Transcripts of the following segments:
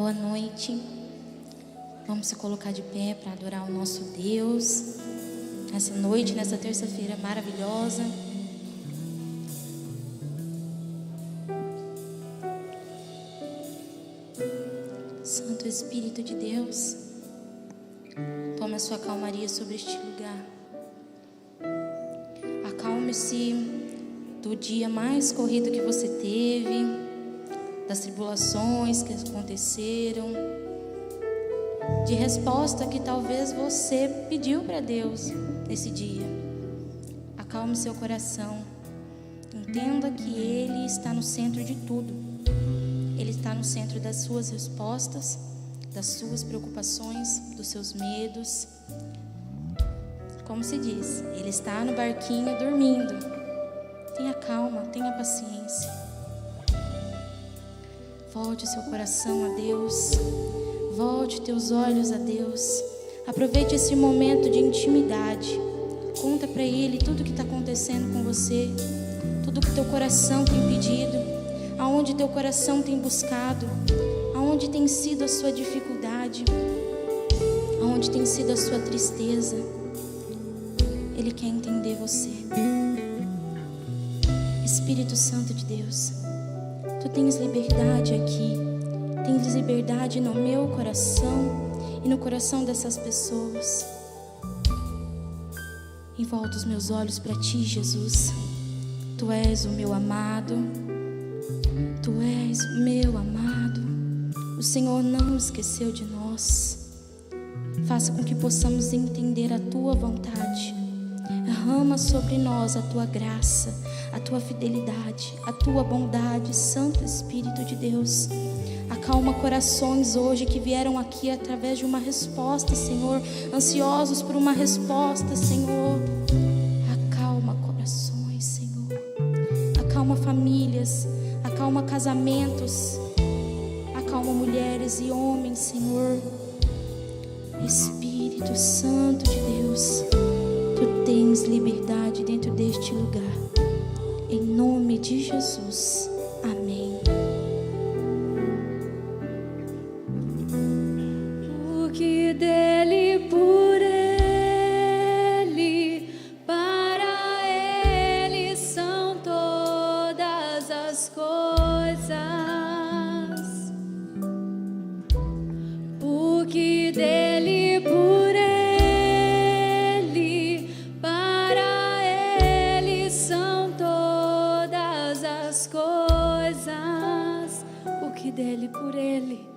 Boa noite. Vamos se colocar de pé para adorar o nosso Deus nessa noite, nessa terça-feira maravilhosa. Santo Espírito de Deus, tome a sua calmaria sobre este lugar. Acalme-se do dia mais corrido que você teve, das tribulações que aconteceram, de resposta que talvez você pediu para Deus nesse dia. Acalme seu coração. Entenda que Ele está no centro de tudo. Ele está no centro das suas respostas, das suas preocupações, dos seus medos. Como se diz, Ele está no barquinho dormindo. Tenha calma, tenha paciência. Volte seu coração a Deus. Volte teus olhos a Deus. Aproveite esse momento de intimidade. Conta para Ele tudo o que está acontecendo com você, tudo que teu coração tem pedido, aonde teu coração tem buscado, aonde tem sido a sua dificuldade, aonde tem sido a sua tristeza. Ele quer entender você. Espírito Santo de Deus, tu tens liberdade aqui. Tens liberdade no meu coração e no coração dessas pessoas. E volto os meus olhos para ti, Jesus. Tu és o meu amado. Tu és o meu amado. O Senhor não esqueceu de nós. Faça com que possamos entender a tua vontade. Derrama sobre nós a tua graça, a tua fidelidade, a tua bondade, Santo Espírito de Deus. Acalma corações hoje que vieram aqui através de uma resposta, Senhor, ansiosos por uma resposta, Senhor. Acalma corações, Senhor. Acalma famílias, acalma casamentos, acalma mulheres e homens, Senhor. Espírito Santo de Deus, tu tens liberdade dentro deste lugar. Em nome de Jesus. Amém. Porque dele, por ele, para ele são todas as coisas. Porque dele, por ele, para ele são todas as coisas. Porque dele, por ele.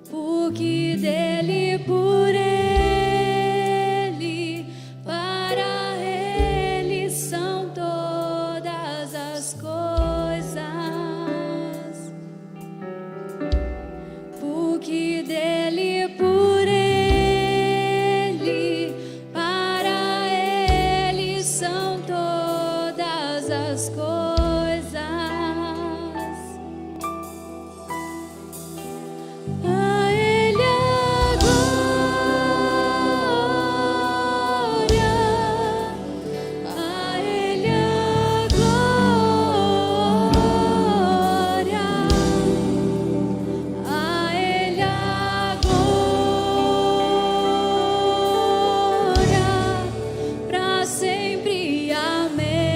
Porque dele, por ele, para ele são todas as coisas. Porque dele, por ele, para ele são todas as coisas. A ele a glória, a ele a glória, a ele a glória, para sempre. Amém.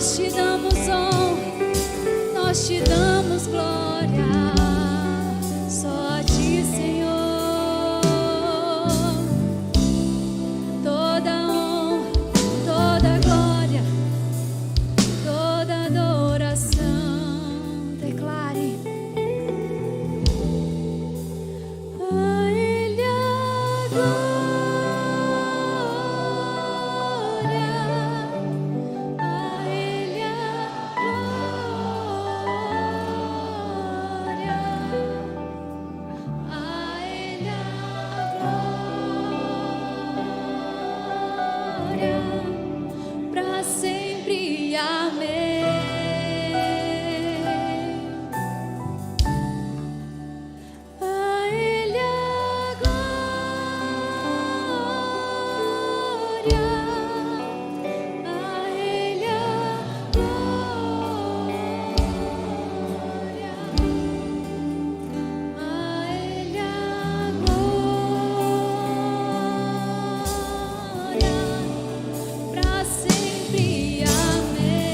Nós te damos honra, nós te damos glória, só a ti, Senhor. Toda honra, toda glória, toda adoração. Declare: a Ele a glória. Para sempre, amém. A Ele a glória, a Ele a glória, a Ele a glória. Para sempre, amém.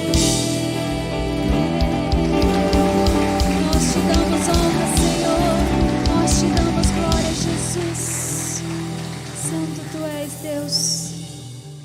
Nós te damos honra, Senhor, nós te damos glória, Jesus. Santo tu és, Deus.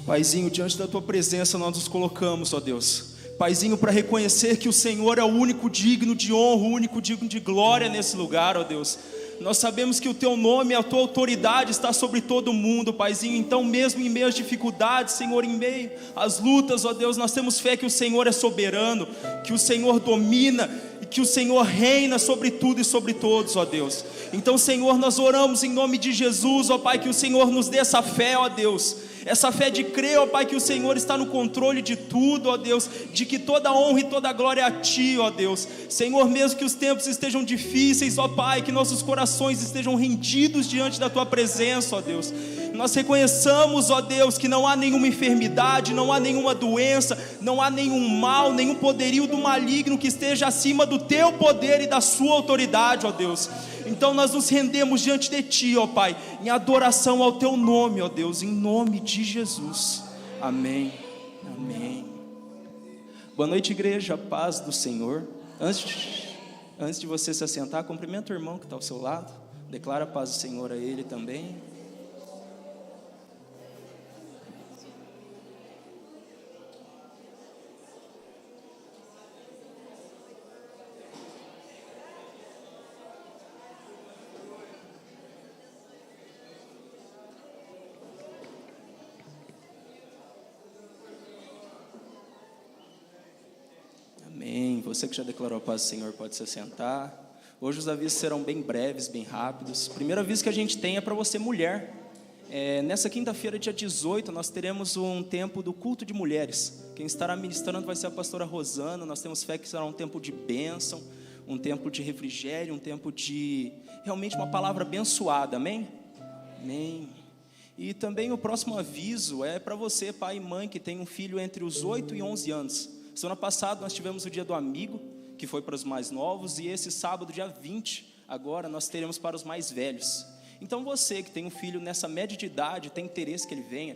Paizinho, diante da tua presença nós nos colocamos, ó Deus. Paizinho, para reconhecer que o Senhor é o único digno de honra, o único digno de glória nesse lugar, ó Deus. Nós sabemos que o teu nome, a tua autoridade está sobre todo mundo, Paizinho. Então mesmo em meio às dificuldades, Senhor, em meio às lutas, ó Deus, nós temos fé que o Senhor é soberano, que o Senhor domina e que o Senhor reina sobre tudo e sobre todos, ó Deus. Então, Senhor, nós oramos em nome de Jesus, ó Pai, que o Senhor nos dê essa fé, ó Deus. Essa fé de crer, ó Pai, que o Senhor está no controle de tudo, ó Deus, de que toda honra e toda glória é a Ti, ó Deus. Senhor, mesmo que os tempos estejam difíceis, ó Pai, que nossos corações estejam rendidos diante da Tua presença, ó Deus. Nós reconheçamos, ó Deus, que não há nenhuma enfermidade, não há nenhuma doença, não há nenhum mal, nenhum poderio do maligno que esteja acima do Teu poder e da Sua autoridade, ó Deus. Então nós nos rendemos diante de Ti, ó Pai, em adoração ao Teu nome, ó Deus, em nome de Jesus. Amém, amém. Boa noite, igreja, paz do Senhor. Antes de você se assentar, cumprimenta o irmão que está ao seu lado. Declara a paz do Senhor a ele também. Amém. Você que já declarou a paz do Senhor pode se assentar. Hoje os avisos serão bem breves, bem rápidos. O primeiro aviso que a gente tem é para você, mulher. Nessa quinta-feira, dia 18, nós teremos um tempo do culto de mulheres. Quem estará ministrando vai ser a pastora Rosana. Nós temos fé que será um tempo de bênção, um tempo de refrigério, um tempo de realmente uma palavra abençoada. Amém? Amém. E também o próximo aviso é para você, pai e mãe, que tem um filho entre os 8 e 11 anos. Semana passada nós tivemos o dia do amigo, que foi para os mais novos, e esse sábado, dia 20, agora nós teremos para os mais velhos. Então você que tem um filho nessa média de idade, tem interesse que ele venha,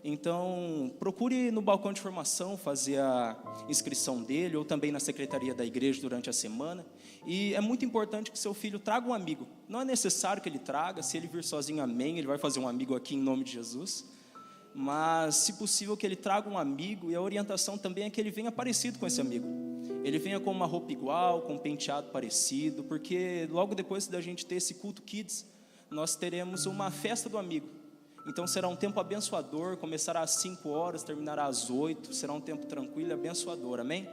então procure no balcão de formação fazer a inscrição dele, ou também na secretaria da igreja durante a semana. E é muito importante que seu filho traga um amigo. Não é necessário que ele traga, se ele vir sozinho, amém, ele vai fazer um amigo aqui em nome de Jesus. Mas se possível que ele traga um amigo, e a orientação também é que ele venha parecido com esse amigo. Ele venha com uma roupa igual, com um penteado parecido, porque logo depois da gente ter esse culto kids, nós teremos uma festa do amigo. Então será um tempo abençoador, começará às 5 horas, terminará às 8, será um tempo tranquilo e abençoador, amém?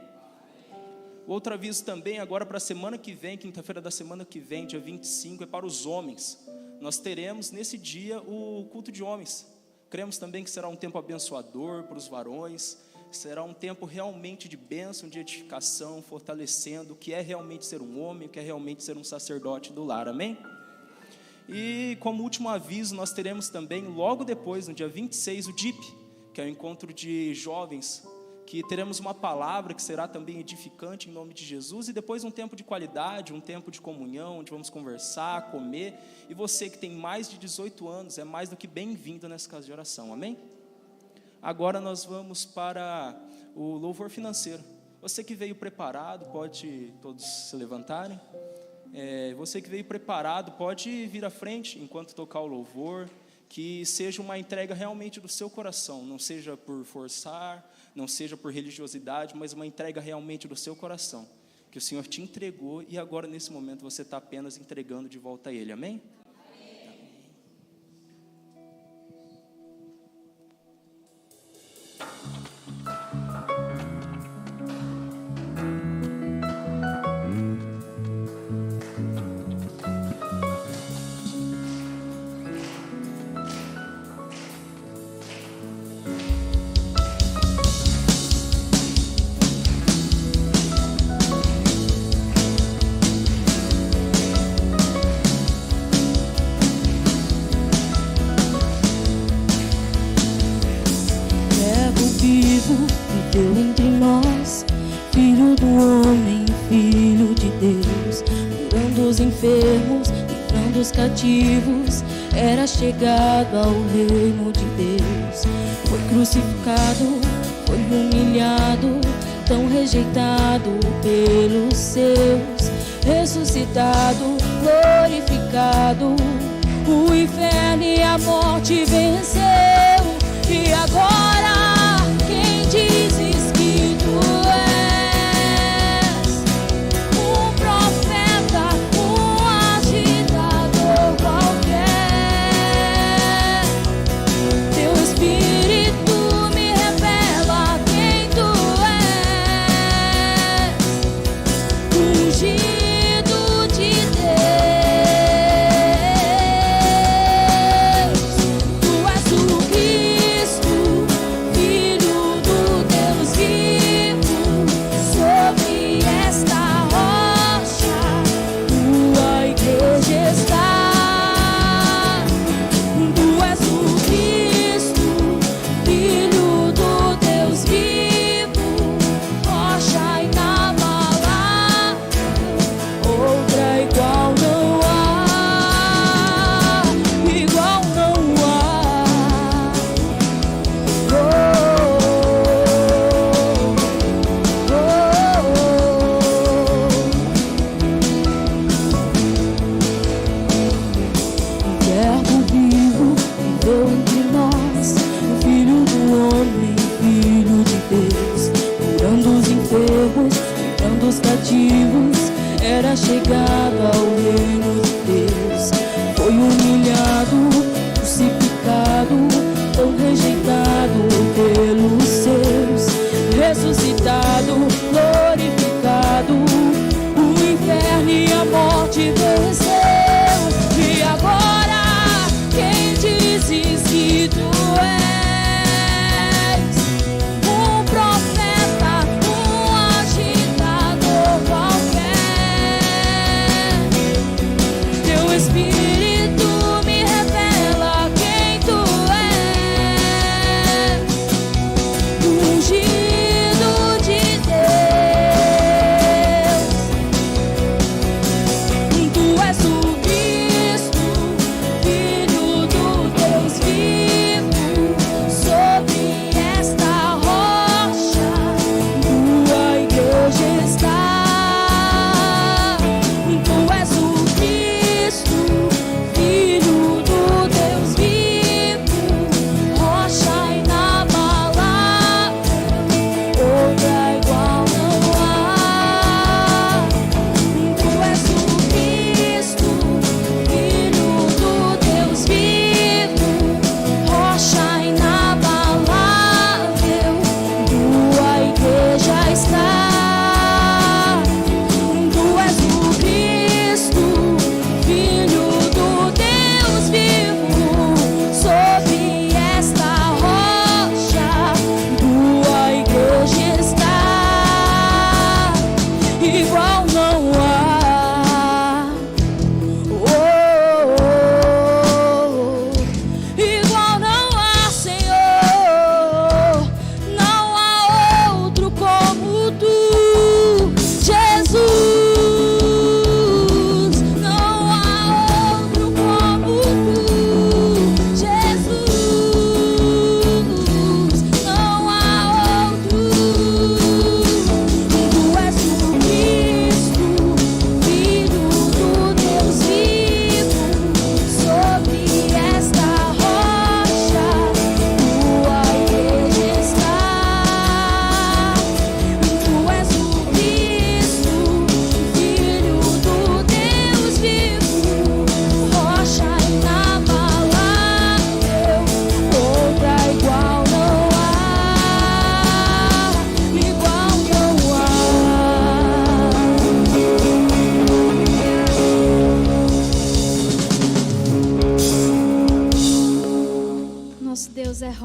Outro aviso também, agora para a semana que vem, quinta-feira da semana que vem, dia 25, é para os homens. Nós teremos nesse dia o culto de homens. Cremos também que será um tempo abençoador para os varões, será um tempo realmente de bênção, de edificação, fortalecendo o que é realmente ser um homem, o que é realmente ser um sacerdote do lar, amém? E como último aviso, nós teremos também, logo depois, no dia 26, o DIP, que é o encontro de jovens, que teremos uma palavra que será também edificante em nome de Jesus, e depois um tempo de qualidade, um tempo de comunhão, onde vamos conversar, comer, e você que tem mais de 18 anos, é mais do que bem-vindo nessa casa de oração, amém? Agora nós vamos para o louvor financeiro. Você que veio preparado, pode todos se levantarem. Você que veio preparado, pode vir à frente enquanto tocar o louvor. Que seja uma entrega realmente do seu coração, não seja por forçar, não seja por religiosidade, mas uma entrega realmente do seu coração, que o Senhor te entregou e agora nesse momento você está apenas entregando de volta a Ele, amém? Viveu entre nós, Filho do homem, Filho de Deus, curando os enfermos, livrando os cativos, era chegado ao reino de Deus. Foi crucificado, foi humilhado, tão rejeitado pelos seus, ressuscitado, glorificado, o inferno e a morte venceu. E agora quem dizes que tu és? Um profeta, um agitador qualquer. Teu Espírito me revela quem tu és. Ungido de Deus, tu és o Cristo, Filho do Deus vivo. Sobre esta rocha tua igreja está. Tu és o Cristo, Filho do Deus vivo, rocha inabalável, outra igual não há, igual não há. O Verbo vivo viveu entre nós, o Filho do homem, Filho de Deus, curando os enfermos, livrando os cativos, era chegado ao reino de Deus. Foi humilhado, crucificado, tão rejeitado pelos seus, ressuscitado, glorificado, o inferno e a morte venceu. E agora quem dizes que tu és? Um profeta, um agitador qualquer.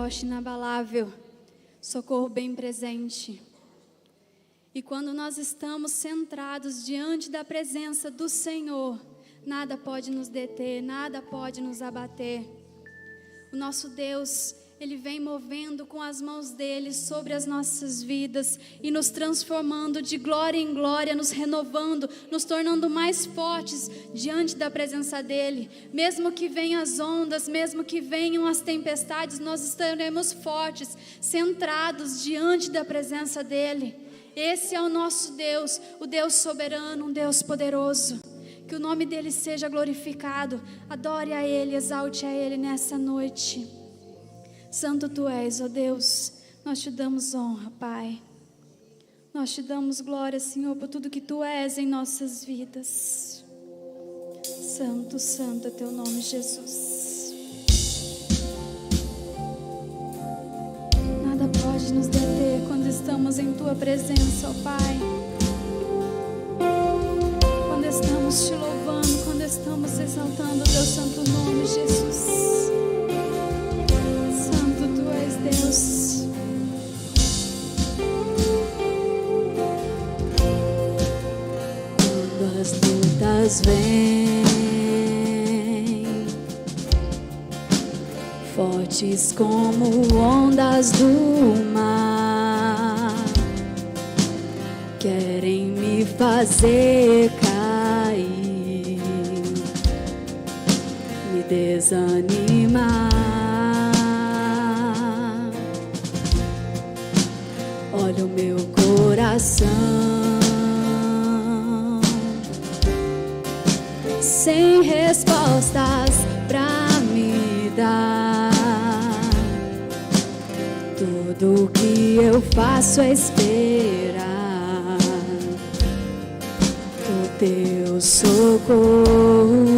rocha inabalável, socorro bem presente. E quando nós estamos centrados diante da presença do Senhor, nada pode nos deter, nada pode nos abater. O nosso Deus, Ele vem movendo com as mãos dEle sobre as nossas vidas e nos transformando de glória em glória, nos renovando, nos tornando mais fortes diante da presença dEle. Mesmo que venham as ondas, mesmo que venham as tempestades, nós estaremos fortes, centrados diante da presença dEle. Esse é o nosso Deus, o Deus soberano, um Deus poderoso. Que o nome dEle seja glorificado. Adore a Ele, exalte a Ele nessa noite. Santo Tu és, ó Deus, nós Te damos honra, Pai. Nós Te damos glória, Senhor, por tudo que Tu és em nossas vidas. Santo, santo é Teu nome, Jesus. Nada pode nos deter quando estamos em Tua presença, ó Pai. Quando estamos Te louvando, quando estamos exaltando o Teu santo nome, Jesus. Deus, quando as lutas vêm, fortes como ondas do mar, querem me fazer cair, me desanimar. Olha o meu coração, sem respostas pra me dar. Tudo que eu faço é esperar o Teu socorro.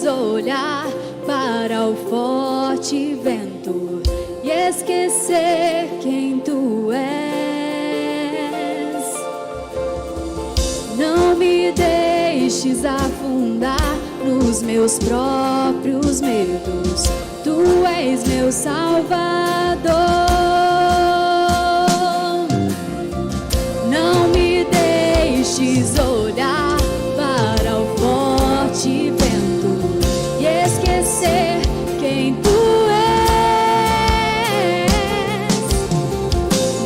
Olhar para o forte vento e esquecer quem Tu és. Não me deixes afundar nos meus próprios medos. Tu és meu Salvador. Não me deixes olhar para o forte vento e esquecer quem Tu és.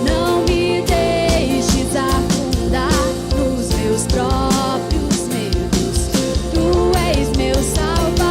Não me deixes afundar nos meus próprios medos. Tu és meu Salvador.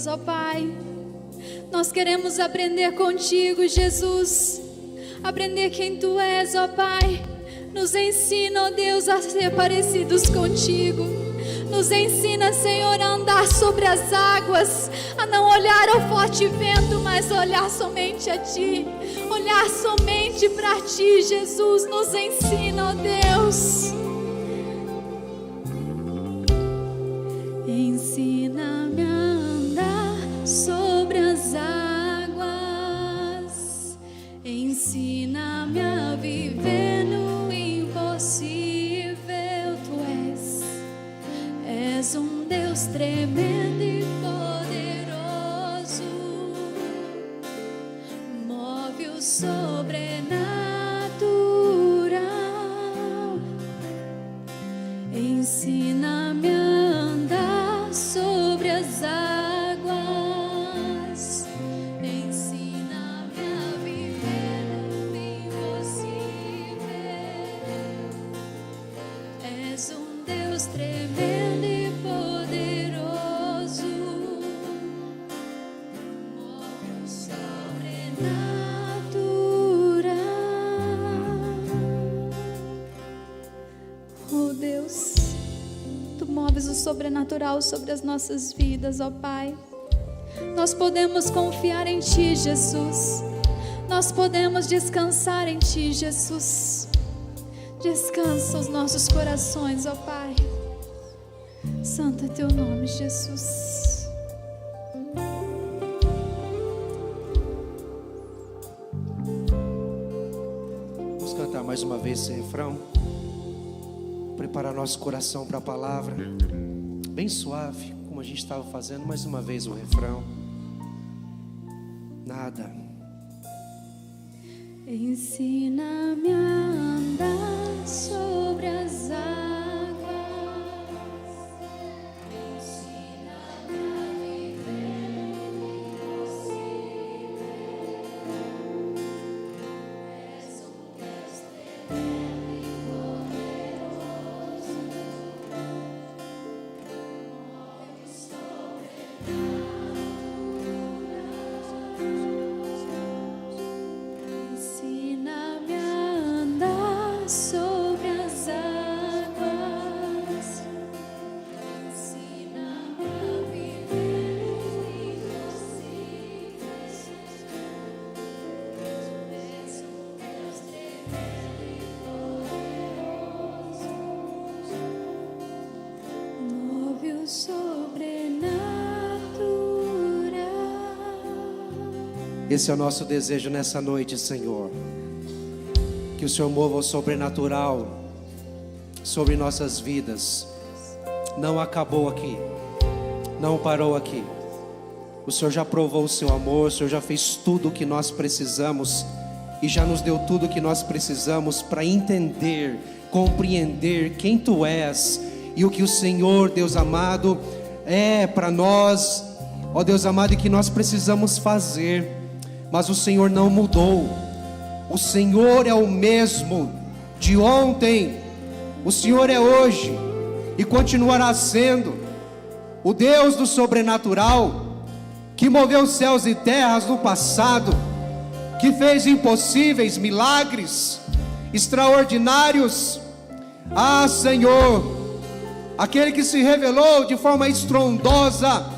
ó Pai. Nós queremos aprender contigo, Jesus. Aprender quem Tu és, ó Pai. Nos ensina, ó Deus, a ser parecidos contigo. Nos ensina, Senhor, a andar sobre as águas, a não olhar ao forte vento, mas olhar somente a Ti, olhar somente para Ti, Jesus. Nos ensina, ó Deus. Ensina-me a andar sobre as águas, ensina-me a viver no impossível. Tu és um Deus tremendo e poderoso, move o sobrenatural. Ensina-me a andar sobre as águas, ensina-me a viver no impossível. És um Deus tremendo e poderoso, move o sobrenatural. Oh Deus, Tu moves o sobrenatural sobre as nossas vidas, ó Pai. Nós podemos confiar em Ti, Jesus. Nós podemos descansar em Ti, Jesus. Descansa os nossos corações, ó Pai. Santo é Teu nome, Jesus. Vamos cantar mais uma vez esse refrão. Preparar nosso coração para a palavra. Bem suave, como a gente estava fazendo. Mais uma vez o refrão. Nada. Ensina-me a andar sobre as águas, ensina-me a viver no impossível. És um Deus tremendo e poderoso, move o sobrenatural. Ensina-me a andar sobre as águas, ensina-me a viver no impossível. És um Deus tremendo e poderoso, move o sobrenatural. Esse é o nosso desejo nessa noite, Senhor. Que o Senhor mova o sobrenatural sobre nossas vidas. Não acabou aqui. Não parou aqui. O Senhor já provou o seu amor. O Senhor já fez tudo o que nós precisamos. E já nos deu tudo o que nós precisamos para entender, compreender quem Tu és. E o que o Senhor, Deus amado, é para nós. Ó Deus amado, e que nós precisamos fazer. Mas o Senhor não mudou. O Senhor é o mesmo de ontem. O Senhor é hoje e continuará sendo o Deus do sobrenatural, que moveu céus e terras no passado, que fez impossíveis milagres extraordinários. Ah, Senhor, aquele que se revelou de forma estrondosa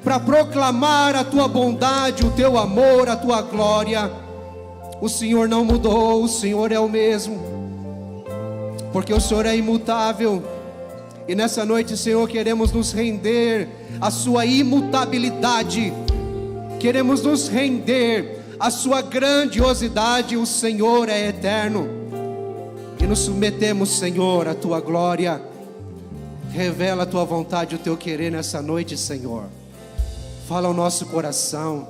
para proclamar a Tua bondade, o Teu amor, a Tua glória. O Senhor não mudou, o Senhor é o mesmo, porque o Senhor é imutável. E nessa noite, Senhor, queremos nos render à Sua imutabilidade, queremos nos render à Sua grandiosidade. O Senhor é eterno, e nos submetemos, Senhor, à Tua glória. Revela a Tua vontade, o Teu querer nessa noite, Senhor. Fala ao nosso coração.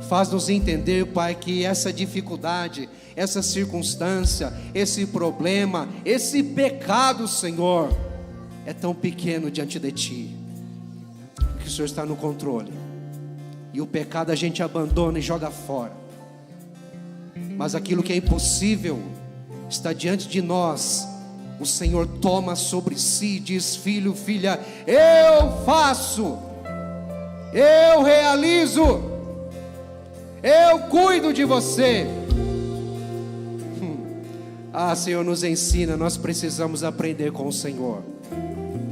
Faz-nos entender, Pai, que essa dificuldade, essa circunstância, esse problema, esse pecado, Senhor, é tão pequeno diante de Ti, que o Senhor está no controle. E o pecado a gente abandona e joga fora. Mas aquilo que é impossível está diante de nós. O Senhor toma sobre si e diz: filho, filha, eu faço. Eu realizo. Eu cuido de você. Senhor, nos ensina. Nós precisamos aprender com o Senhor.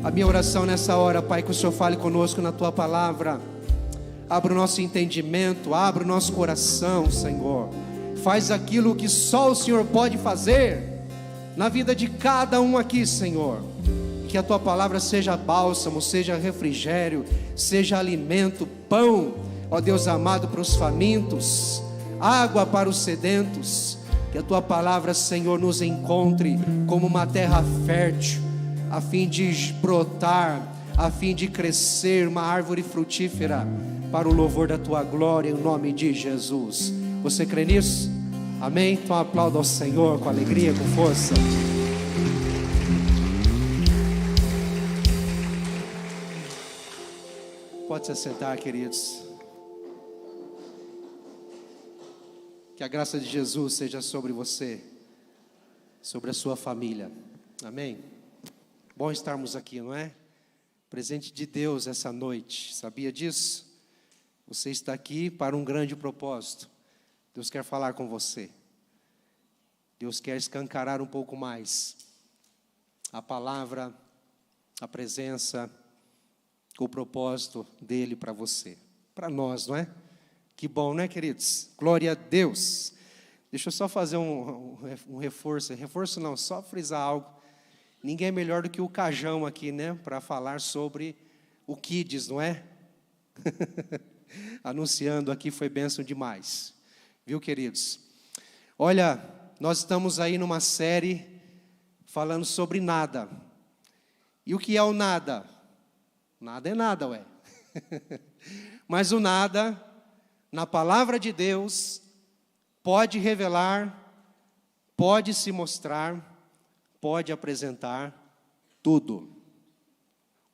A minha oração nessa hora, Pai, que o Senhor fale conosco na Tua palavra. Abra o nosso entendimento, abra o nosso coração, Senhor. Faz aquilo que só o Senhor pode fazer na vida de cada um aqui, Senhor. Que a Tua palavra seja bálsamo, seja refrigério, seja alimento, pão, ó Deus amado, para os famintos, água para os sedentos. Que a Tua palavra, Senhor, nos encontre como uma terra fértil, a fim de brotar, a fim de crescer uma árvore frutífera, para o louvor da Tua glória, em nome de Jesus. Você crê nisso? Amém? Então aplauda ao Senhor com alegria, com força. Pode se sentar, queridos. Que a graça de Jesus seja sobre você, sobre a sua família. Amém? Bom estarmos aqui, não é? Presente de Deus essa noite. Sabia disso? Você está aqui para um grande propósito. Deus quer falar com você. Deus quer escancarar um pouco mais a palavra, a presença, o propósito dele para você, para nós, não é? Que bom, não é, queridos? Glória a Deus. Deixa eu só fazer um reforço não, só frisar algo. Ninguém é melhor do que o Cajão aqui, né? Para falar sobre o Kids, não é? Anunciando aqui, foi bênção demais. Viu, queridos? Olha, nós estamos aí numa série falando sobre nada. E o que é o nada? Nada é nada, ué. Mas o nada, na palavra de Deus, pode revelar, pode se mostrar, pode apresentar tudo.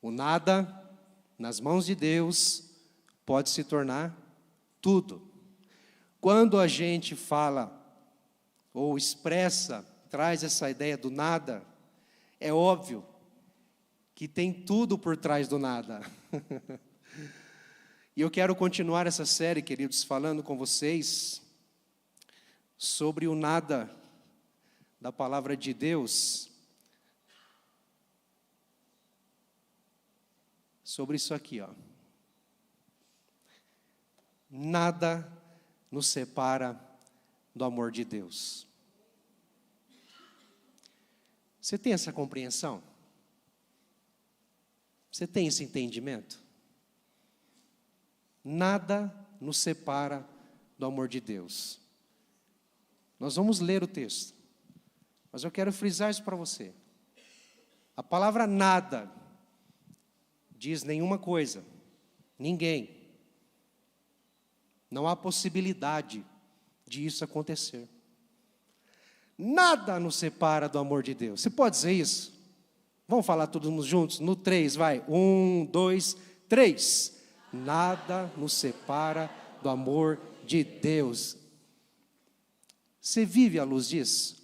O nada, nas mãos de Deus, pode se tornar tudo. Quando a gente fala ou expressa, traz essa ideia do nada, é óbvio que tem tudo por trás do nada. E eu quero continuar essa série, queridos, falando com vocês sobre o nada da palavra de Deus, sobre isso aqui, ó. Nada nos separa do amor de Deus. Você tem essa compreensão? Você tem esse entendimento? Nada nos separa do amor de Deus. Nós vamos ler o texto, mas eu quero frisar isso para você. A palavra nada diz nenhuma coisa, ninguém. Não há possibilidade de isso acontecer. Nada nos separa do amor de Deus. Você pode dizer isso? Vamos falar todos juntos? No 3, vai. 1, 2, 3. Nada nos separa do amor de Deus. Você vive à luz disso?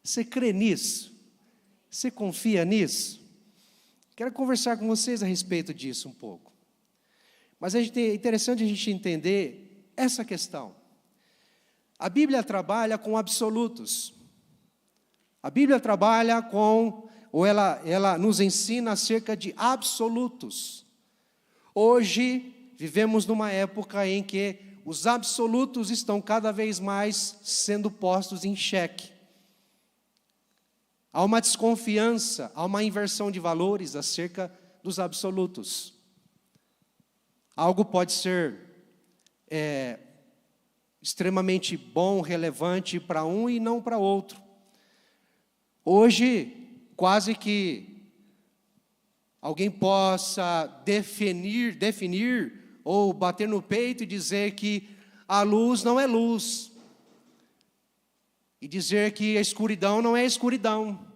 Você crê nisso? Você confia nisso? Quero conversar com vocês a respeito disso um pouco. Mas é interessante a gente entender essa questão. A Bíblia trabalha com absolutos. A Bíblia trabalha com, ou ela nos ensina acerca de absolutos. Hoje, vivemos numa época em que os absolutos estão cada vez mais sendo postos em xeque. Há uma desconfiança, há uma inversão de valores acerca dos absolutos. Algo pode ser extremamente bom, relevante para um e não para outro. Hoje, quase que alguém possa definir ou bater no peito e dizer que a luz não é luz. E dizer que a escuridão não é escuridão.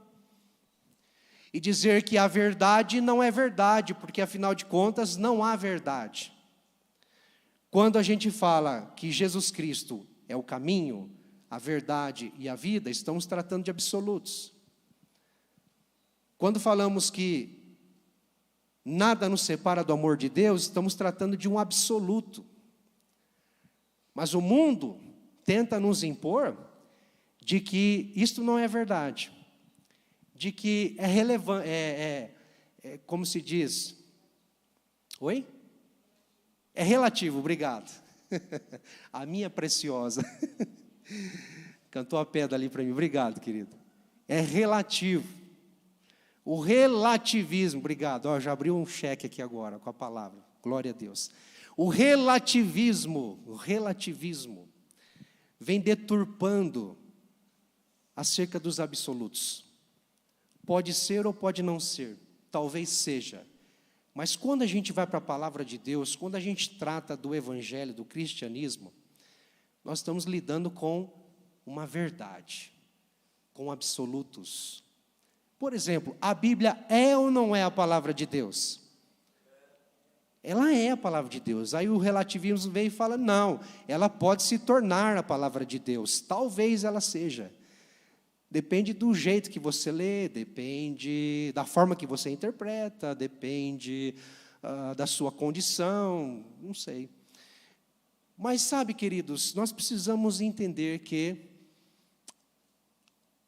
E dizer que a verdade não é verdade, porque afinal de contas não há verdade. Quando a gente fala que Jesus Cristo é o caminho, a verdade e a vida, estamos tratando de absolutos. Quando falamos que nada nos separa do amor de Deus, estamos tratando de um absoluto. Mas o mundo tenta nos impor de que isto não é verdade, de que é relevante, como se diz? Oi? É relativo, obrigado. A minha preciosa. Cantou a pedra ali para mim, obrigado, querido. É relativo. O relativismo, obrigado. Ó, já abriu um cheque aqui agora com a palavra, glória a Deus. O relativismo vem deturpando acerca dos absolutos. Pode ser ou pode não ser, talvez seja. Mas quando a gente vai para a palavra de Deus, quando a gente trata do evangelho, do cristianismo, nós estamos lidando com uma verdade, com absolutos. Por exemplo, a Bíblia é ou não é a palavra de Deus? Ela é a palavra de Deus. Aí o relativismo vem e fala, não, ela pode se tornar a palavra de Deus. Talvez ela seja. Depende do jeito que você lê, depende da forma que você interpreta, depende da sua condição, não sei. Mas sabe, queridos, nós precisamos entender que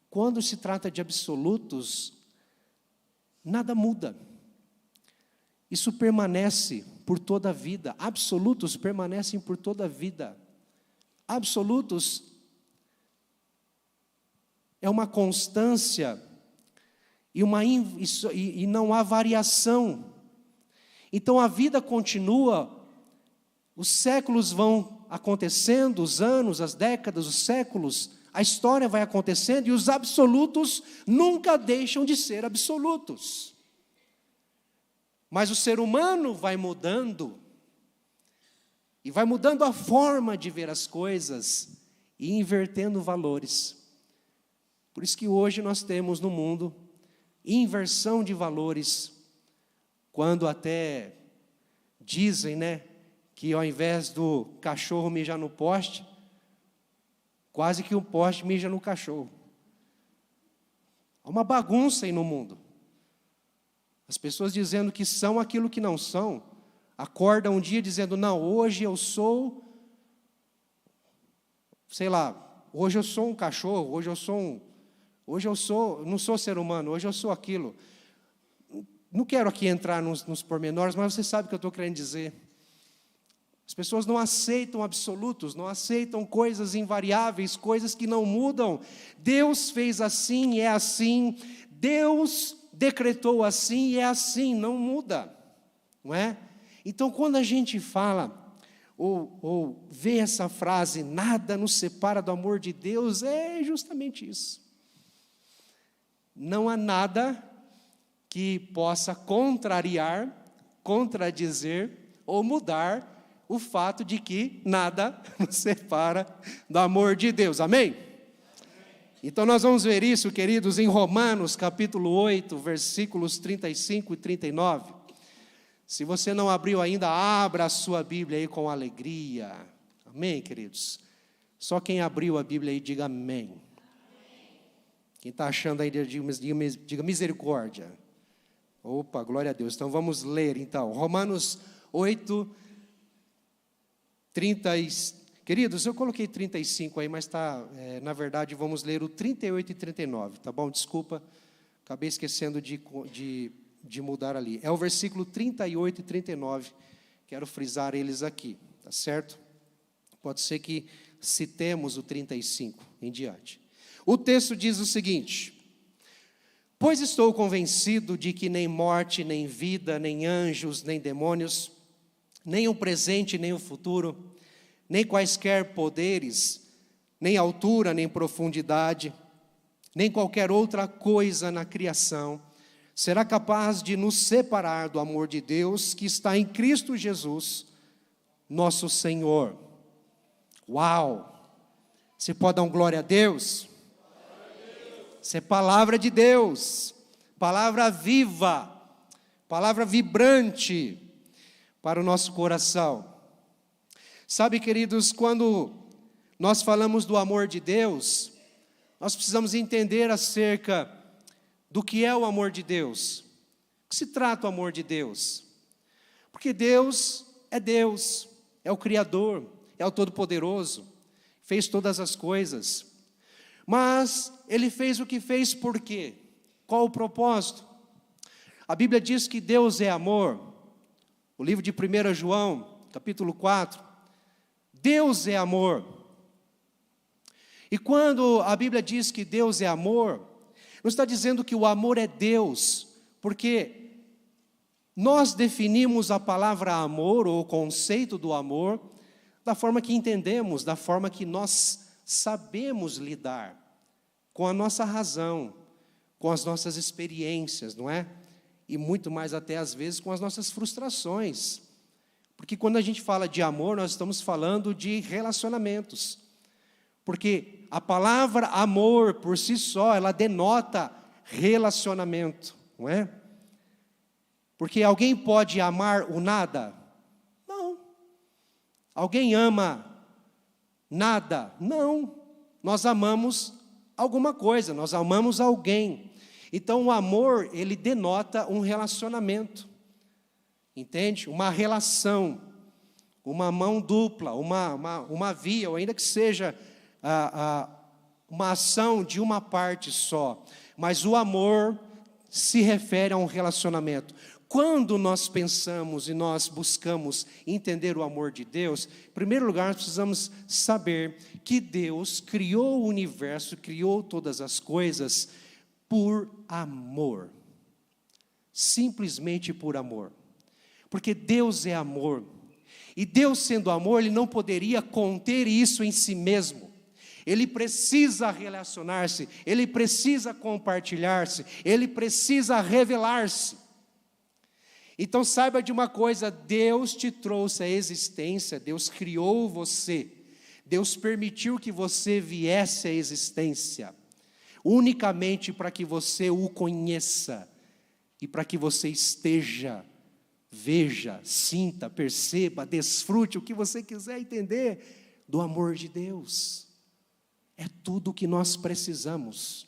quando se trata de absolutos, nada muda. Isso permanece por toda a vida. Absolutos permanecem por toda a vida. Absolutos é uma constância e não há variação. Então a vida continua, os séculos vão acontecendo, os anos, as décadas, os séculos, a história vai acontecendo e os absolutos nunca deixam de ser absolutos. Mas o ser humano vai mudando, e vai mudando a forma de ver as coisas e invertendo valores. Por isso que hoje nós temos no mundo inversão de valores, quando até dizem, que ao invés do cachorro mijar no poste, quase que um poste mija no cachorro. Há uma bagunça aí no mundo. As pessoas dizendo que são aquilo que não são, acordam um dia dizendo, não, hoje eu sou, hoje eu sou um cachorro, hoje eu não sou ser humano, hoje eu sou aquilo. Não quero aqui entrar nos pormenores, mas você sabe o que eu estou querendo dizer. As pessoas não aceitam absolutos, não aceitam coisas invariáveis, coisas que não mudam. Deus fez assim e é assim. Deus decretou assim e é assim, não muda. Não é? Então, quando a gente fala, ou vê essa frase, nada nos separa do amor de Deus, é justamente isso. Não há nada que possa contrariar, contradizer ou mudar o fato de que nada nos separa do amor de Deus. Amém? Então nós vamos ver isso, queridos, em Romanos capítulo 8, versículos 35 e 39. Se você não abriu ainda, abra a sua Bíblia aí com alegria. Amém, queridos? Só quem abriu a Bíblia aí, diga amém. Quem está achando aí, diga misericórdia. Opa, glória a Deus. Então vamos ler então. Romanos 8, 30. Queridos, eu coloquei 35 aí, mas na verdade vamos ler o 38 e 39, tá bom? Desculpa, acabei esquecendo de mudar ali. É o versículo 38 e 39, quero frisar eles aqui, tá certo? Pode ser que citemos o 35 em diante. O texto diz o seguinte: pois estou convencido de que nem morte, nem vida, nem anjos, nem demônios, nem o presente, nem o futuro, nem quaisquer poderes, nem altura, nem profundidade, nem qualquer outra coisa na criação, será capaz de nos separar do amor de Deus que está em Cristo Jesus, nosso Senhor. Uau! Você pode dar um glória a Deus? Isso é palavra de Deus, palavra viva, palavra vibrante para o nosso coração. Sabe, queridos, quando nós falamos do amor de Deus, nós precisamos entender acerca do que é o amor de Deus. que se trata o amor de Deus? Porque Deus, é o Criador, é o Todo-Poderoso, fez todas as coisas. Mas Ele fez o que fez por quê? Qual o propósito? A Bíblia diz que Deus é amor. O livro de 1 João, capítulo 4, Deus é amor. E quando a Bíblia diz que Deus é amor, não está dizendo que o amor é Deus, porque nós definimos a palavra amor, ou o conceito do amor, da forma que entendemos, da forma que nós sabemos lidar com a nossa razão, com as nossas experiências, não é? E muito mais até às vezes com as nossas frustrações. Porque quando a gente fala de amor, nós estamos falando de relacionamentos. Porque a palavra amor, por si só, ela denota relacionamento, não é? Porque alguém pode amar o nada? Não. Alguém ama nada? Não. Nós amamos alguma coisa, nós amamos alguém. Então o amor, ele denota um relacionamento. Entende? Uma relação, uma mão dupla, uma via, ou ainda que seja uma ação de uma parte só. Mas o amor se refere a um relacionamento. Quando nós pensamos e nós buscamos entender o amor de Deus, em primeiro lugar nós precisamos saber que Deus criou o universo, criou todas as coisas por amor. Simplesmente por amor. Porque Deus é amor. E Deus sendo amor, Ele não poderia conter isso em si mesmo. Ele precisa relacionar-se, Ele precisa compartilhar-se, Ele precisa revelar-se. Então saiba de uma coisa, Deus te trouxe à existência, Deus criou você, Deus permitiu que você viesse à existência, unicamente para que você o conheça, e para que você esteja, veja, sinta, perceba, desfrute, o que você quiser entender, do amor de Deus. É tudo o que nós precisamos,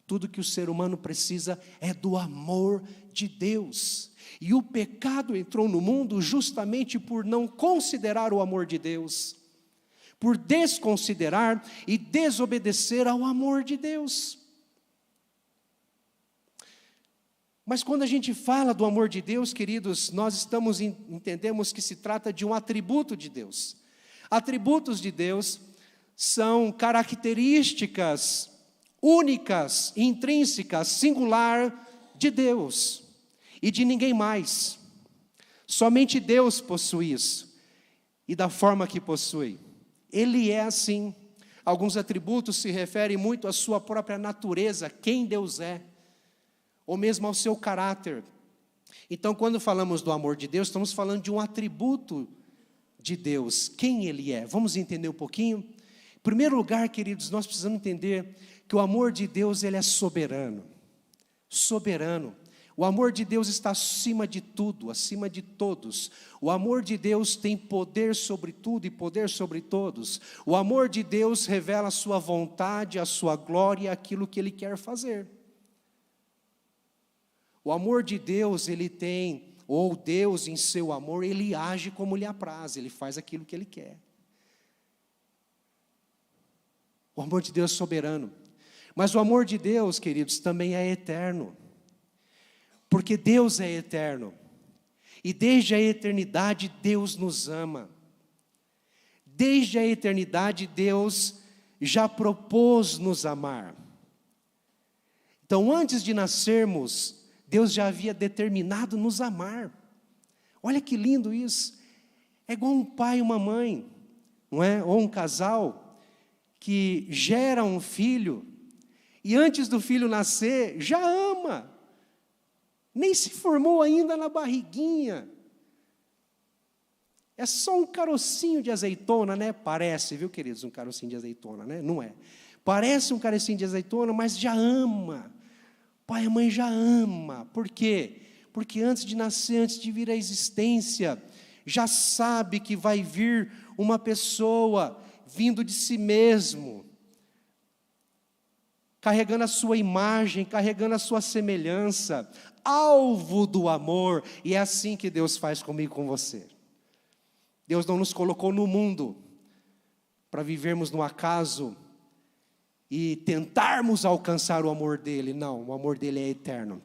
tudo que o ser humano precisa é do amor de Deus. E o pecado entrou no mundo justamente por não considerar o amor de Deus, por desconsiderar e desobedecer ao amor de Deus. Mas quando a gente fala do amor de Deus, queridos, nós entendemos que se trata de um atributo de Deus. Atributos de Deus são características únicas, intrínsecas, singular de Deus e de ninguém mais. Somente Deus possui isso, e da forma que possui. Ele é assim. Alguns atributos se referem muito à sua própria natureza, quem Deus é, ou mesmo ao seu caráter. Então, quando falamos do amor de Deus, estamos falando de um atributo de Deus, quem Ele é. Vamos entender um pouquinho? Em primeiro lugar, queridos, nós precisamos entender que o amor de Deus, Ele é soberano. Soberano. O amor de Deus está acima de tudo, acima de todos. O amor de Deus tem poder sobre tudo e poder sobre todos. O amor de Deus revela a sua vontade, a sua glória, aquilo que Ele quer fazer. O amor de Deus, Ele tem, ou Deus em seu amor, Ele age como lhe apraz, Ele faz aquilo que Ele quer. O amor de Deus é soberano. Mas o amor de Deus, queridos, também é eterno. Porque Deus é eterno. E desde a eternidade Deus nos ama. Desde a eternidade Deus já propôs nos amar. Então antes de nascermos, Deus já havia determinado nos amar. Olha que lindo isso. É igual um pai e uma mãe, não é? Ou um casal que gera um filho e antes do filho nascer já ama. Nem se formou ainda na barriguinha. É só um carocinho de azeitona, né? Parece, viu, queridos, um carocinho de azeitona, né? Não é. Parece um carocinho de azeitona, mas já ama. Pai e mãe já ama. Por quê? Porque antes de nascer, antes de vir à existência, já sabe que vai vir uma pessoa vindo de si mesmo. carregando a sua imagem, carregando a sua semelhança, alvo do amor. E é assim que Deus faz comigo e com você. Deus não nos colocou no mundo para vivermos no acaso e tentarmos alcançar o amor dele. Não, o amor dele é eterno.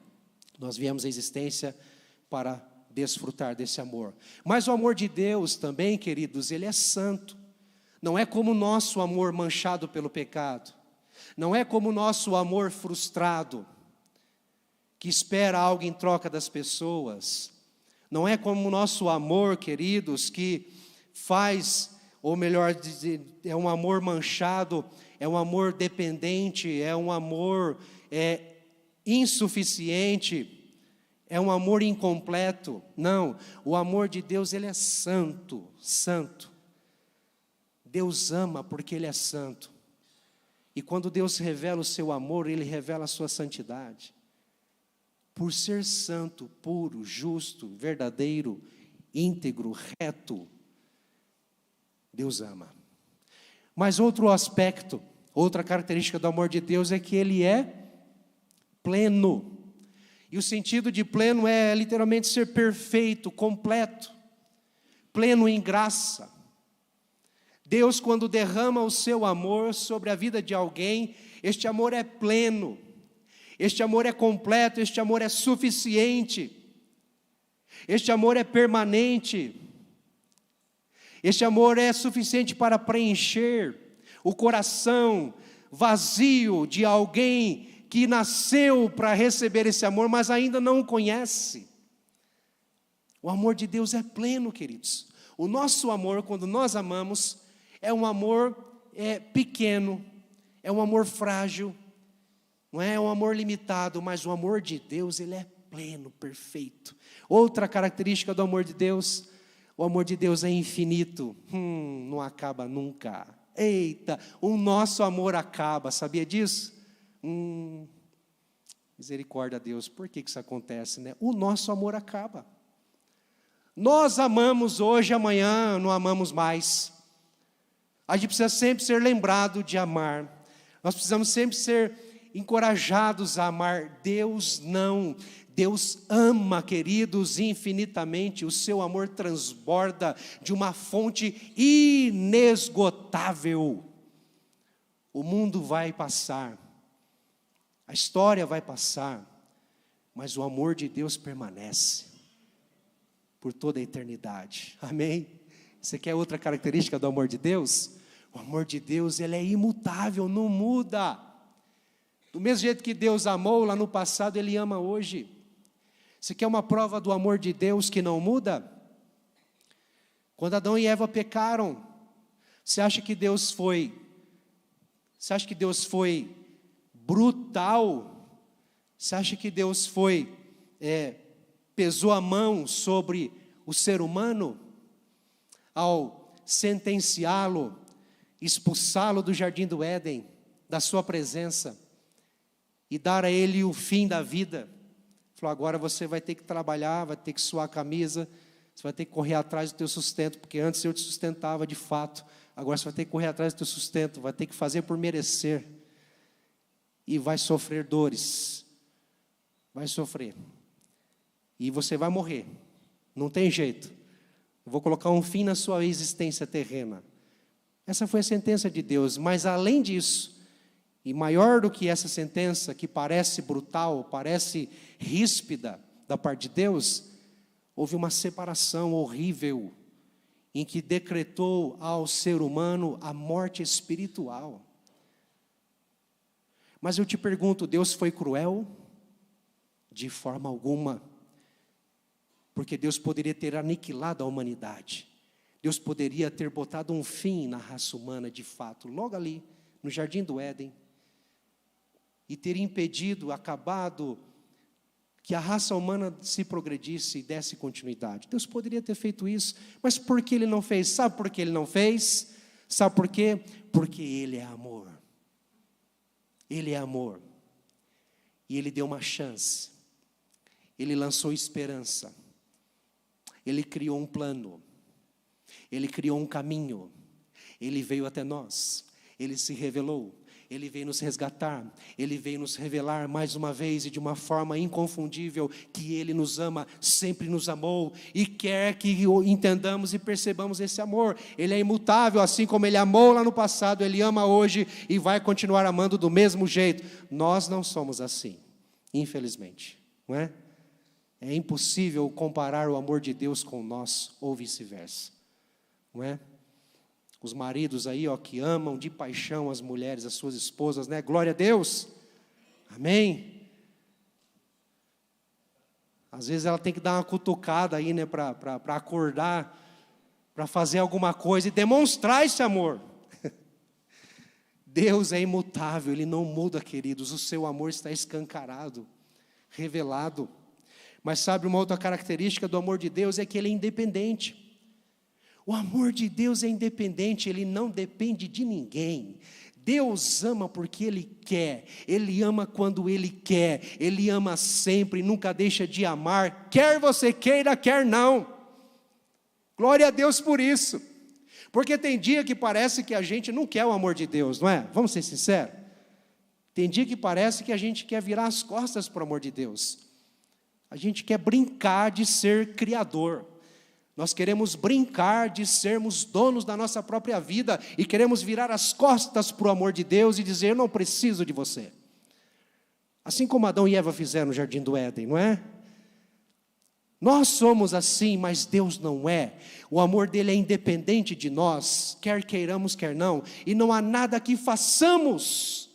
Nós viemos à existência para desfrutar desse amor. Mas o amor de Deus também, queridos, ele é santo. Não é como o nosso amor manchado pelo pecado. Não é como o nosso amor frustrado, que espera algo em troca das pessoas. Não é como o nosso amor, queridos, que faz, ou melhor dizer, é um amor manchado, é um amor dependente, é um amor insuficiente, é um amor incompleto. Não, o amor de Deus, ele é santo, santo. Deus ama porque ele é santo. E quando Deus revela o seu amor, ele revela a sua santidade. Por ser santo, puro, justo, verdadeiro, íntegro, reto, Deus ama. Mas outro aspecto, outra característica do amor de Deus é que ele é pleno. E o sentido de pleno é literalmente ser perfeito, completo, pleno em graça. Deus, quando derrama o seu amor sobre a vida de alguém, este amor é pleno, este amor é completo, este amor é suficiente, este amor é permanente, este amor é suficiente para preencher o coração vazio de alguém que nasceu para receber esse amor, mas ainda não o conhece. O amor de Deus é pleno, queridos. O nosso amor, quando nós amamos, é um amor pequeno, é um amor frágil, não é um amor limitado, mas o amor de Deus, ele é pleno, perfeito. Outra característica do amor de Deus, o amor de Deus é infinito, não acaba nunca. Eita, o nosso amor acaba, sabia disso? Misericórdia a Deus, por que isso acontece, né? O nosso amor acaba. Nós amamos hoje, amanhã não amamos mais. A gente precisa sempre ser lembrado de amar. Nós precisamos sempre ser encorajados a amar. Deus não. Deus ama, queridos, infinitamente. O seu amor transborda de uma fonte inesgotável. O mundo vai passar. A história vai passar, mas o amor de Deus permanece por toda a eternidade. Amém? Você quer outra característica do amor de Deus? O amor de Deus, ele é imutável, não muda. Do mesmo jeito que Deus amou lá no passado, ele ama hoje. Você quer uma prova do amor de Deus que não muda? Quando Adão e Eva pecaram, você acha que Deus foi brutal? Você acha que Deus pesou a mão sobre o ser humano ao sentenciá-lo, expulsá-lo do jardim do Éden, da sua presença, e dar a ele o fim da vida? Falou, agora você vai ter que trabalhar, vai ter que suar a camisa, você vai ter que correr atrás do teu sustento, porque antes eu te sustentava de fato, agora você vai ter que correr atrás do teu sustento, vai ter que fazer por merecer, e vai sofrer dores, vai sofrer, e você vai morrer, não tem jeito, eu vou colocar um fim na sua existência terrena. Essa foi a sentença de Deus, mas além disso, e maior do que essa sentença, que parece brutal, parece ríspida da parte de Deus, houve uma separação horrível, em que decretou ao ser humano a morte espiritual. Mas eu te pergunto, Deus foi cruel? De forma alguma. Porque Deus poderia ter aniquilado a humanidade. Deus poderia ter botado um fim na raça humana de fato, logo ali, no jardim do Éden. E ter impedido, acabado, que a raça humana se progredisse e desse continuidade. Deus poderia ter feito isso, mas por que Ele não fez? Sabe por que Ele não fez? Sabe por quê? Porque Ele é amor. Ele é amor. E Ele deu uma chance. Ele lançou esperança. Ele criou um plano. Ele criou um caminho. Ele veio até nós. Ele se revelou. Ele veio nos resgatar, Ele veio nos revelar mais uma vez e de uma forma inconfundível que Ele nos ama, sempre nos amou e quer que entendamos e percebamos esse amor. Ele é imutável, assim como Ele amou lá no passado, Ele ama hoje e vai continuar amando do mesmo jeito. Nós não somos assim, infelizmente, não é? É impossível comparar o amor de Deus com o nosso ou vice-versa, não é? Os maridos aí, ó, que amam de paixão as mulheres, as suas esposas, né? Glória a Deus. Amém. Às vezes ela tem que dar uma cutucada aí, né? Para acordar, para fazer alguma coisa e demonstrar esse amor. Deus é imutável, Ele não muda, queridos. O seu amor está escancarado, revelado. Mas sabe uma outra característica do amor de Deus? É que Ele é independente. O amor de Deus é independente, Ele não depende de ninguém. Deus ama porque Ele quer, Ele ama quando Ele quer, Ele ama sempre, nunca deixa de amar, quer você queira, quer não. Glória a Deus por isso. Porque tem dia que parece que a gente não quer o amor de Deus, não é? Vamos ser sinceros. Tem dia que parece que a gente quer virar as costas para o amor de Deus. A gente quer brincar de ser criador. Nós queremos brincar de sermos donos da nossa própria vida e queremos virar as costas para o amor de Deus e dizer, eu não preciso de você. Assim como Adão e Eva fizeram no Jardim do Éden, não é? Nós somos assim, mas Deus não é. O amor dele é independente de nós, quer queiramos, quer não. E não há nada que façamos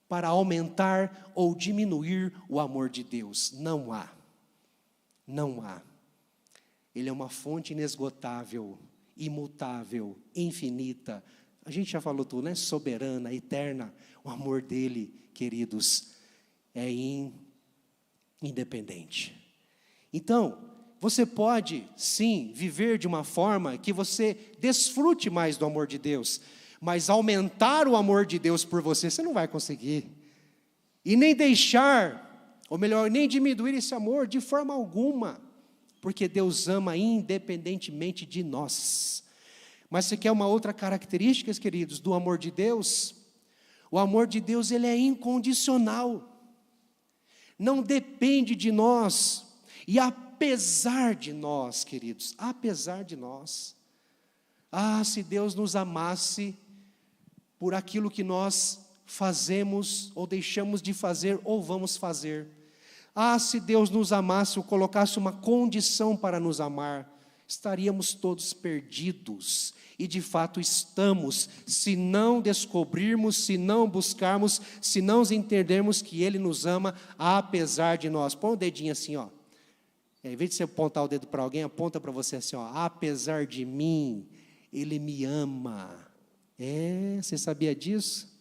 para aumentar ou diminuir o amor de Deus. Não há. Não há. Ele é uma fonte inesgotável, imutável, infinita. A gente já falou tudo, né? Soberana, eterna. O amor dele, queridos, é independente. Então, você pode, sim, viver de uma forma que você desfrute mais do amor de Deus, mas aumentar o amor de Deus por você, você não vai conseguir. E nem deixar, ou melhor, nem diminuir esse amor de forma alguma. Porque Deus ama independentemente de nós. Mas você quer uma outra característica, queridos, do amor de Deus? O amor de Deus, ele é incondicional. Não depende de nós. E apesar de nós, queridos, apesar de nós. Se Deus nos amasse por aquilo que nós fazemos, ou deixamos de fazer, ou vamos fazer. Se Deus nos amasse ou colocasse uma condição para nos amar, estaríamos todos perdidos. E de fato estamos, se não descobrirmos, se não buscarmos, se não entendermos que Ele nos ama, apesar de nós. Põe o dedinho assim, ó. Em vez de você apontar o dedo para alguém, aponta para você assim, ó. Apesar de mim, Ele me ama. Você sabia disso?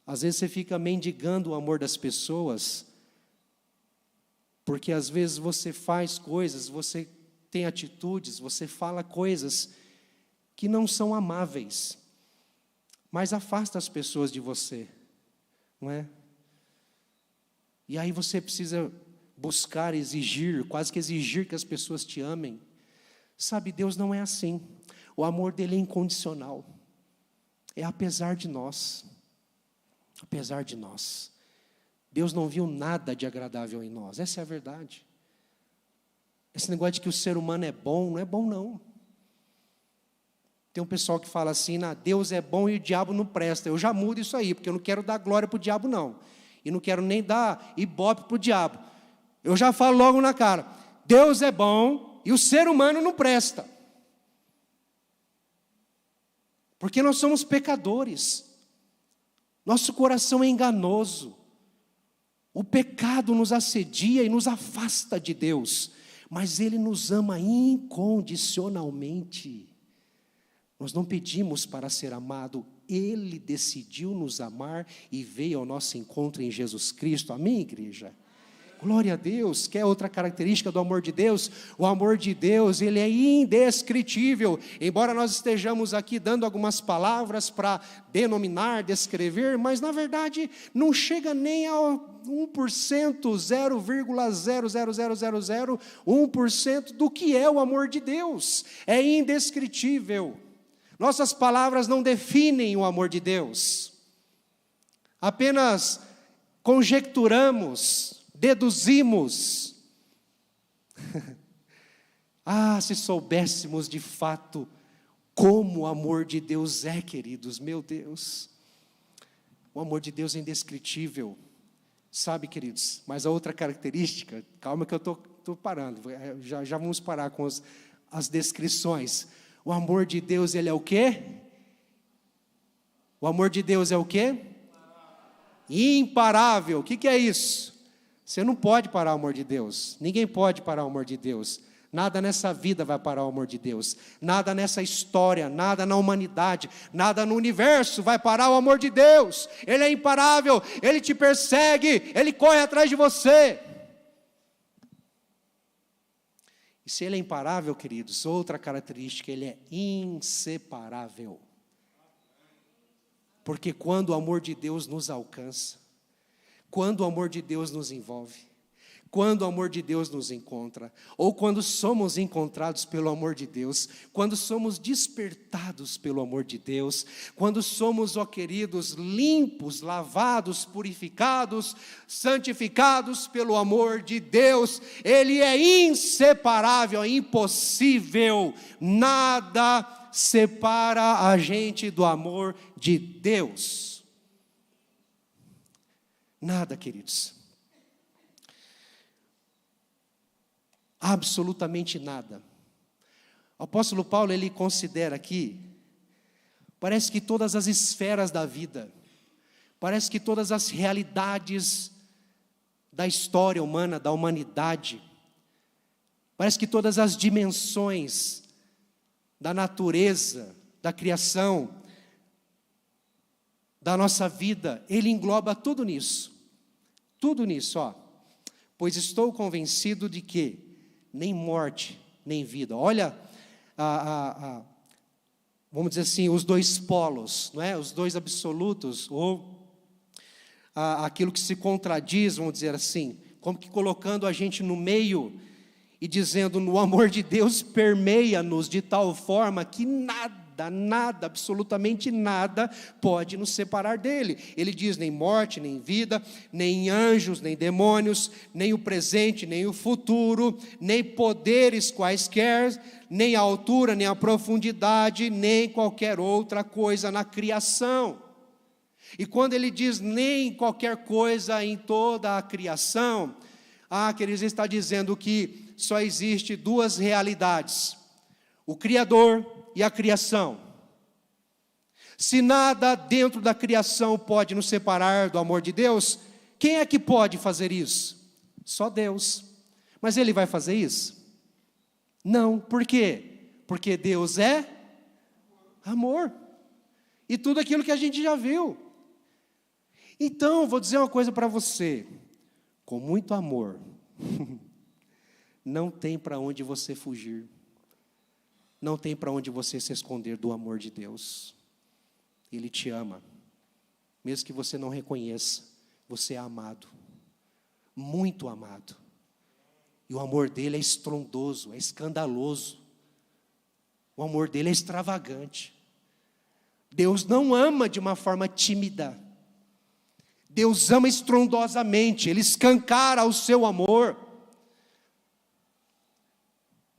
Às vezes você fica mendigando o amor das pessoas, porque às vezes você faz coisas, você tem atitudes, você fala coisas que não são amáveis, mas afasta as pessoas de você, não é? E aí você precisa buscar, exigir, quase que exigir que as pessoas te amem. Sabe, Deus não é assim. O amor dele é incondicional. É apesar de nós. Apesar de nós. Deus não viu nada de agradável em nós. Essa é a verdade. Esse negócio de que o ser humano é bom, não é bom não. Tem um pessoal que fala assim, Deus é bom e o diabo não presta. Eu já mudo isso aí, porque eu não quero dar glória para o diabo não. E não quero nem dar ibope para o diabo. Eu já falo logo na cara, Deus é bom e o ser humano não presta. Porque nós somos pecadores. Nosso coração é enganoso. O pecado nos assedia e nos afasta de Deus. Mas Ele nos ama incondicionalmente. Nós não pedimos para ser amado. Ele decidiu nos amar e veio ao nosso encontro em Jesus Cristo. Amém, igreja? Glória a Deus. Quer outra característica do amor de Deus? O amor de Deus, ele é indescritível. Embora nós estejamos aqui dando algumas palavras para denominar, descrever, mas na verdade não chega nem ao 1%, 0,00001% do que é o amor de Deus. É indescritível. Nossas palavras não definem o amor de Deus. Apenas conjecturamos, deduzimos. Se soubéssemos de fato como o amor de Deus é, queridos, meu Deus. O amor de Deus é indescritível. Sabe, queridos, mas a outra característica, calma que eu estou parando, já vamos parar com as descrições. O amor de Deus, ele é o quê? O amor de Deus é o quê? Imparável. O que é isso? Você não pode parar o amor de Deus. Ninguém pode parar o amor de Deus. Nada nessa vida vai parar o amor de Deus. Nada nessa história, nada na humanidade, nada no universo vai parar o amor de Deus. Ele é imparável, Ele te persegue, Ele corre atrás de você. E se Ele é imparável, queridos, outra característica, Ele é inseparável. Porque quando o amor de Deus nos alcança, quando o amor de Deus nos envolve, quando o amor de Deus nos encontra, ou quando somos encontrados pelo amor de Deus, quando somos despertados pelo amor de Deus, quando somos, ó queridos, limpos, lavados, purificados, santificados pelo amor de Deus, Ele é inseparável, é impossível, nada separa a gente do amor de Deus. Nada, queridos. Absolutamente nada. O apóstolo Paulo, ele considera aqui, parece que todas as esferas da vida, parece que todas as realidades da história humana, da humanidade, parece que todas as dimensões da natureza, da criação, da nossa vida, ele engloba tudo nisso, ó. Pois estou convencido de que nem morte, nem vida. Olha, vamos dizer assim, os dois polos, não é? Os dois absolutos, ou aquilo que se contradiz, vamos dizer assim, como que colocando a gente no meio e dizendo, no amor de Deus permeia-nos de tal forma que nada, absolutamente nada pode nos separar dele. Ele diz, nem morte, nem vida, nem anjos, nem demônios, nem o presente, nem o futuro, nem poderes quaisquer, nem a altura, nem a profundidade, nem qualquer outra coisa na criação. E quando ele diz nem qualquer coisa em toda a criação, queridos, ele está dizendo que só existe duas realidades, o Criador e a criação. Se nada dentro da criação pode nos separar do amor de Deus, quem é que pode fazer isso? Só Deus. Mas Ele vai fazer isso? Não. Por quê? Porque Deus é amor. E tudo aquilo que a gente já viu. Então, vou dizer uma coisa para você. Com muito amor, não tem para onde você fugir. Não tem para onde você se esconder do amor de Deus. Ele te ama. Mesmo que você não reconheça, você é amado. Muito amado. E o amor dele é estrondoso, é escandaloso. O amor dele é extravagante. Deus não ama de uma forma tímida. Deus ama estrondosamente. Ele escancara o seu amor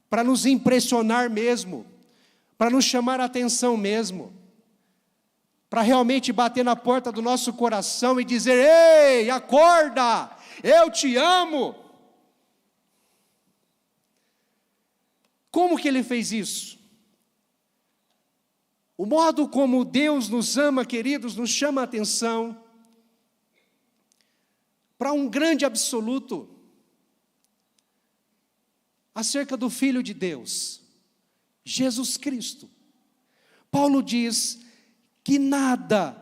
para nos impressionar mesmo, para nos chamar a atenção mesmo, para realmente bater na porta do nosso coração e dizer, ei, acorda, eu te amo. Como que ele fez isso? O modo como Deus nos ama, queridos, nos chama a atenção para um grande absoluto, acerca do Filho de Deus, Jesus Cristo. Paulo diz que nada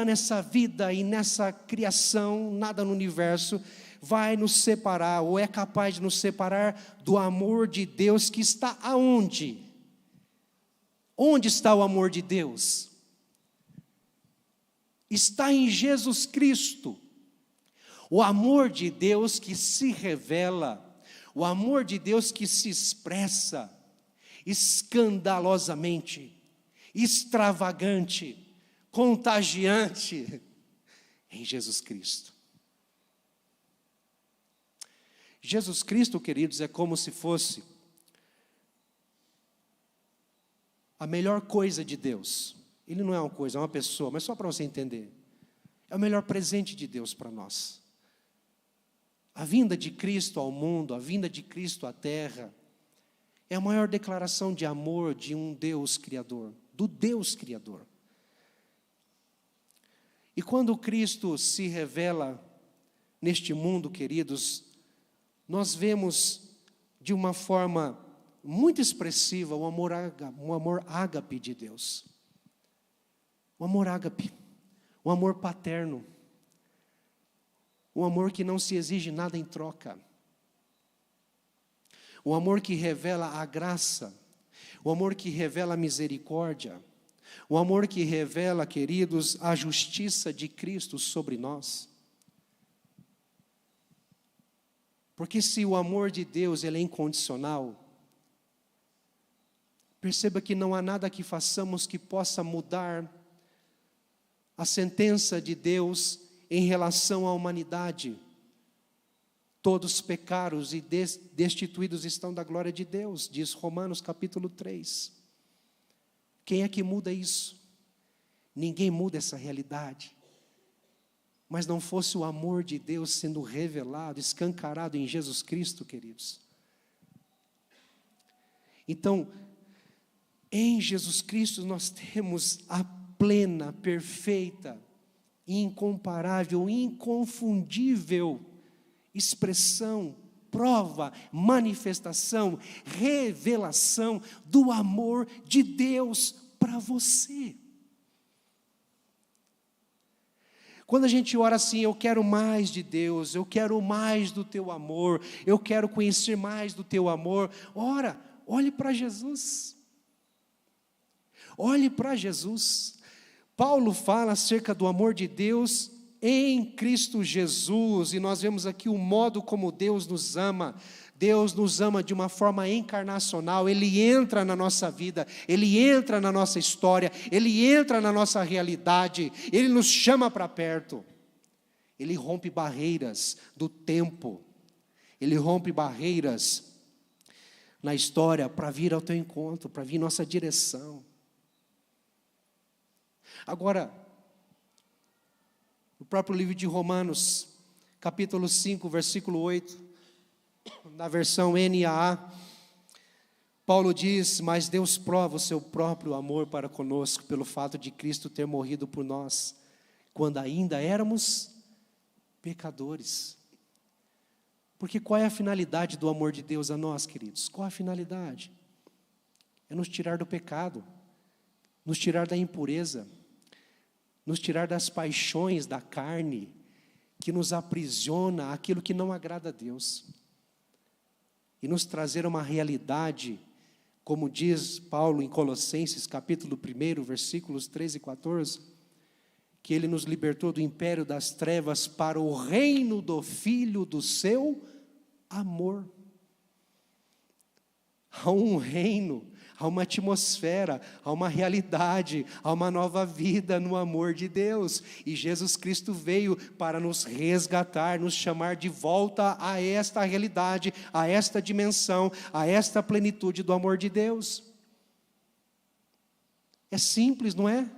nessa vida e nessa criação, nada no universo, vai nos separar, ou é capaz de nos separar do amor de Deus que está aonde? Onde está o amor de Deus? Está em Jesus Cristo. O amor de Deus que se revela, o amor de Deus que se expressa escandalosamente, extravagante, contagiante em Jesus Cristo. Jesus Cristo, queridos, é como se fosse a melhor coisa de Deus. Ele não é uma coisa, é uma pessoa, mas só para você entender. É o melhor presente de Deus para nós. A vinda de Cristo ao mundo, a vinda de Cristo à terra, é a maior declaração de amor de um Deus Criador, do Deus Criador. E quando Cristo se revela neste mundo, queridos, nós vemos de uma forma muito expressiva o amor ágape de Deus. O amor ágape, o amor paterno, o amor que não se exige nada em troca. O amor que revela a graça, o amor que revela a misericórdia, o amor que revela, queridos, a justiça de Cristo sobre nós. Porque se o amor de Deus ele é incondicional, perceba que não há nada que façamos que possa mudar a sentença de Deus em relação à humanidade. Todos pecaram e destituídos estão da glória de Deus, diz Romanos capítulo 3. Quem é que muda isso? Ninguém muda essa realidade. Mas não fosse o amor de Deus sendo revelado, escancarado em Jesus Cristo, queridos. Então, em Jesus Cristo nós temos a plena, perfeita, incomparável, inconfundível expressão, prova, manifestação, revelação do amor de Deus para você. Quando a gente ora assim, eu quero mais de Deus, eu quero mais do teu amor, eu quero conhecer mais do teu amor, ora, olhe para Jesus. Olhe para Jesus. Paulo fala acerca do amor de Deus em Cristo Jesus, e nós vemos aqui o modo como Deus nos ama. Deus nos ama de uma forma encarnacional. Ele entra na nossa vida, Ele entra na nossa história, Ele entra na nossa realidade, Ele nos chama para perto. Ele rompe barreiras do tempo, Ele rompe barreiras na história para vir ao teu encontro, para vir em nossa direção. Agora, no próprio livro de Romanos, capítulo 5, versículo 8, na versão NAA, Paulo diz: mas Deus prova o seu próprio amor para conosco, pelo fato de Cristo ter morrido por nós, quando ainda éramos pecadores. Porque qual é a finalidade do amor de Deus a nós, queridos? Qual a finalidade? É nos tirar do pecado, nos tirar da impureza, nos tirar das paixões da carne, que nos aprisiona aquilo que não agrada a Deus, e nos trazer uma realidade, como diz Paulo em Colossenses, capítulo 1, versículos 13 e 14, que Ele nos libertou do império das trevas para o reino do Filho do seu amor. Há um reino, há uma atmosfera, há uma realidade, há uma nova vida no amor de Deus. E Jesus Cristo veio para nos resgatar, nos chamar de volta a esta realidade, a esta dimensão, a esta plenitude do amor de Deus. É simples, não é?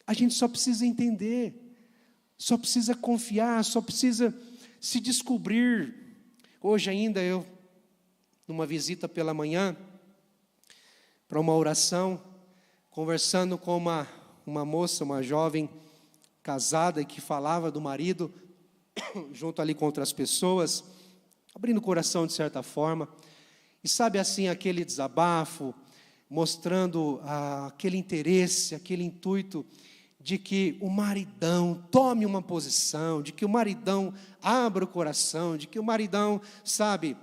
A gente só precisa entender, só precisa confiar, só precisa se descobrir. Hoje ainda eu, numa visita pela manhã, para uma oração, conversando com uma moça, uma jovem casada, que falava do marido, junto ali com outras pessoas, abrindo o coração de certa forma, e sabe assim, aquele desabafo, mostrando aquele interesse, aquele intuito, de que o maridão tome uma posição, de que o maridão abra o coração, de que o maridão, sabe,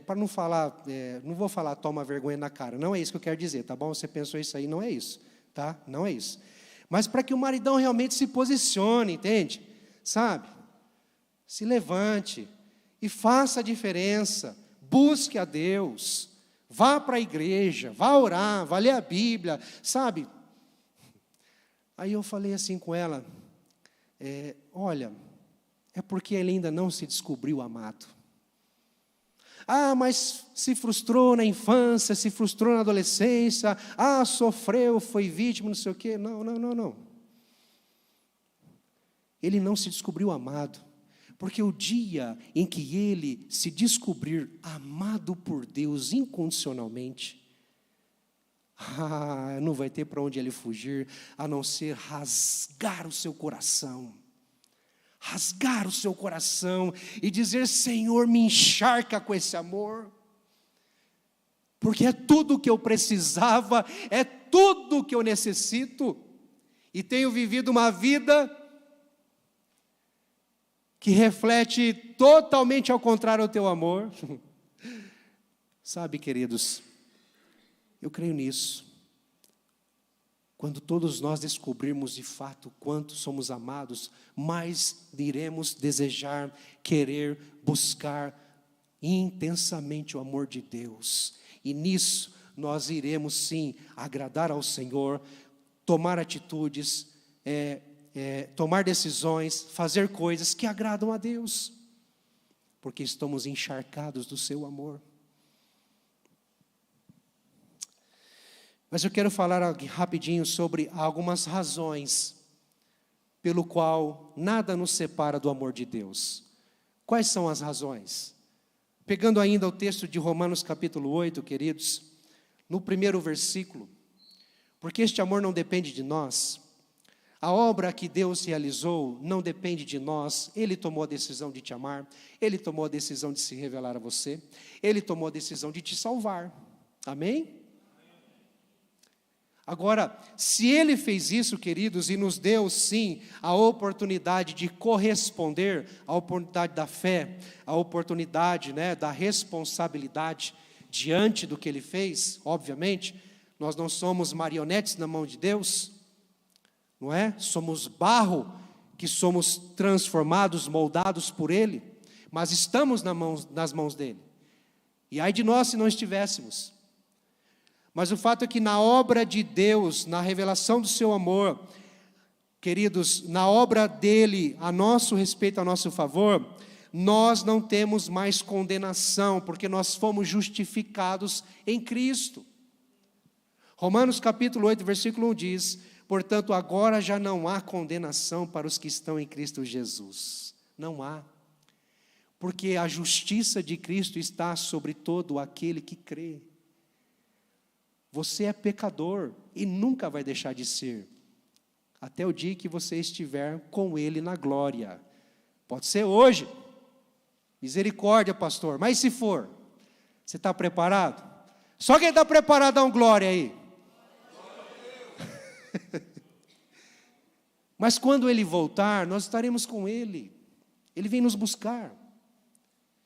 para não falar, não vou falar toma vergonha na cara, não é isso que eu quero dizer, tá bom? Você pensou isso aí, não é isso, tá? Não é isso. Mas para que o maridão realmente se posicione, entende? Sabe? Se levante e faça a diferença, busque a Deus, vá para a igreja, vá orar, vá ler a Bíblia, sabe? Aí eu falei assim com ela, olha, é porque ele ainda não se descobriu amado. Ah, mas se frustrou na infância, se frustrou na adolescência, sofreu, foi vítima, não sei o quê. Não. Ele não se descobriu amado, porque o dia em que ele se descobrir amado por Deus incondicionalmente, não vai ter para onde ele fugir, a não ser rasgar o seu coração. Rasgar o seu coração e dizer: Senhor, me encharca com esse amor, porque é tudo o que eu precisava, é tudo o que eu necessito, e tenho vivido uma vida que reflete totalmente ao contrário ao teu amor. Sabe, queridos, eu creio nisso. Quando todos nós descobrirmos de fato quanto somos amados, mais iremos desejar, querer, buscar intensamente o amor de Deus. E nisso nós iremos sim agradar ao Senhor, tomar atitudes, tomar decisões, fazer coisas que agradam a Deus, porque estamos encharcados do seu amor. Mas eu quero falar rapidinho sobre algumas razões pelo qual nada nos separa do amor de Deus. Quais são as razões? Pegando ainda o texto de Romanos capítulo 8, queridos, no primeiro versículo, porque este amor não depende de nós, a obra que Deus realizou não depende de nós, Ele tomou a decisão de te amar, Ele tomou a decisão de se revelar a você, Ele tomou a decisão de te salvar, amém? Agora, se Ele fez isso, queridos, e nos deu sim a oportunidade de corresponder, a oportunidade da fé, a oportunidade, da responsabilidade diante do que Ele fez, obviamente, nós não somos marionetes na mão de Deus, não é? Somos barro que somos transformados, moldados por Ele, mas estamos nas mãos dEle. E ai de nós se não estivéssemos. Mas o fato é que na obra de Deus, na revelação do seu amor, queridos, na obra dele, a nosso respeito, a nosso favor, nós não temos mais condenação, porque nós fomos justificados em Cristo. Romanos capítulo 8, versículo 1 diz: portanto, agora já não há condenação para os que estão em Cristo Jesus. Não há. Porque a justiça de Cristo está sobre todo aquele que crê. Você é pecador e nunca vai deixar de ser, até o dia que você estiver com Ele na glória. Pode ser hoje. Misericórdia, pastor. Mas se for, você está preparado? Só quem está preparado dá um glória aí. Mas quando Ele voltar, nós estaremos com Ele. Ele vem nos buscar.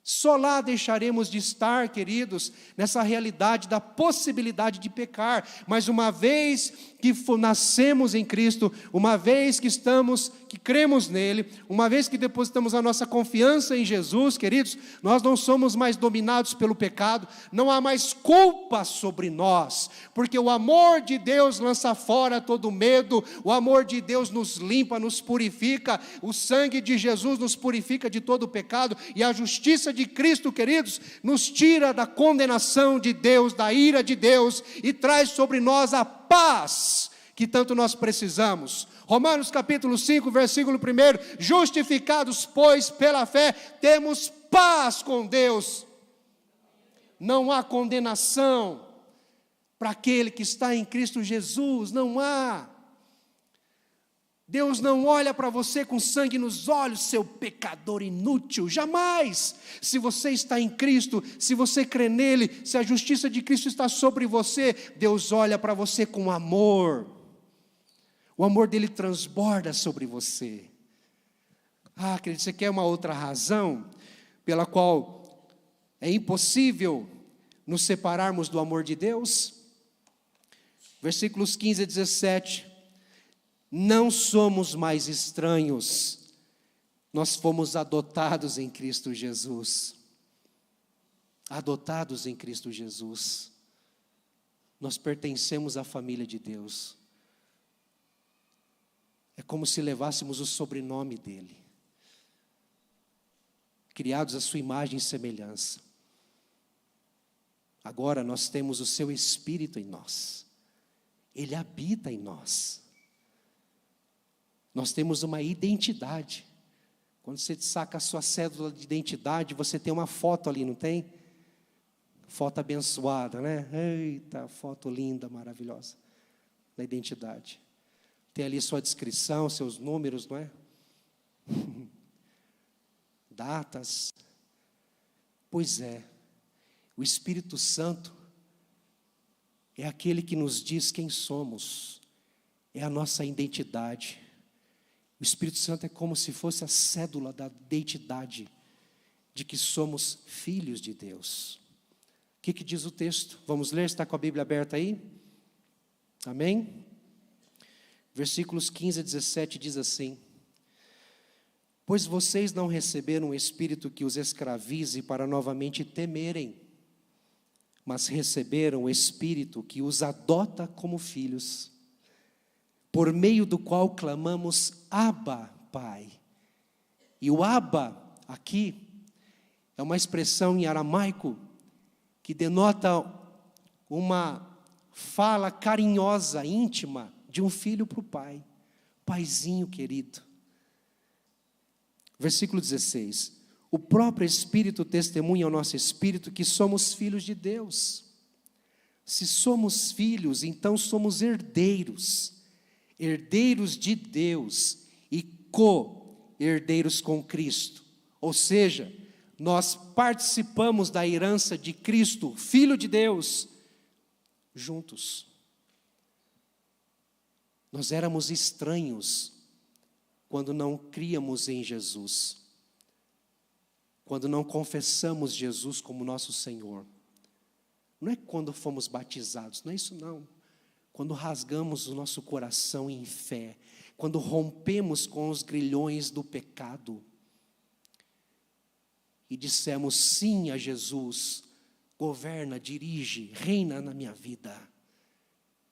Só lá deixaremos de estar, queridos, nessa realidade da possibilidade de pecar. Mas uma vez que nascemos em Cristo, uma vez que cremos nele, uma vez que depositamos a nossa confiança em Jesus, queridos, nós não somos mais dominados pelo pecado, não há mais culpa sobre nós, porque o amor de Deus lança fora todo medo, o amor de Deus nos limpa, nos purifica, o sangue de Jesus nos purifica de todo o pecado, e a justiça de Cristo, queridos, nos tira da condenação de Deus, da ira de Deus, e traz sobre nós a paz que tanto nós precisamos. Romanos capítulo 5, versículo 1: justificados, pois, pela fé, temos paz com Deus. Não há condenação para aquele que está em Cristo Jesus, não há. Deus não olha para você com sangue nos olhos, seu pecador inútil, jamais. Se você está em Cristo, se você crê nele, se a justiça de Cristo está sobre você, Deus olha para você com amor. O amor dele transborda sobre você. Querido, você quer uma outra razão pela qual é impossível nos separarmos do amor de Deus? Versículos 15 a 17. Não somos mais estranhos, nós fomos adotados em Cristo Jesus. Adotados em Cristo Jesus. nós pertencemos à família de Deus. É como se levássemos o sobrenome dele, criados à sua imagem e semelhança. Agora nós temos o seu Espírito em nós, ele habita em nós. Nós temos uma identidade. Quando você saca a sua cédula de identidade, você tem uma foto ali, não tem? Foto abençoada, né? Eita, foto linda, maravilhosa, da identidade. Tem ali sua descrição, seus números, não é? Datas. Pois é, o Espírito Santo é aquele que nos diz quem somos, é a nossa identidade. O Espírito Santo é como se fosse a cédula da identidade de que somos filhos de Deus. O que diz o texto? Vamos ler, está com a Bíblia aberta aí? Amém? Versículos 15 a 17 diz assim: pois vocês não receberam um espírito que os escravize para novamente temerem, mas receberam o Espírito que os adota como filhos, por meio do qual clamamos, Abba, Pai. E o Abba, aqui, é uma expressão em aramaico, que denota uma fala carinhosa, íntima, de um filho para o pai. Paizinho querido. Versículo 16. O próprio Espírito testemunha ao nosso espírito que somos filhos de Deus. Se somos filhos, então somos herdeiros. Herdeiros de Deus e co-herdeiros com Cristo. Ou seja, nós participamos da herança de Cristo, Filho de Deus, juntos. Nós éramos estranhos quando não críamos em Jesus, quando não confessamos Jesus como nosso Senhor. Não é quando fomos batizados, não é isso não. Quando rasgamos o nosso coração em fé, quando rompemos com os grilhões do pecado e dissemos sim a Jesus, governa, dirige, reina na minha vida,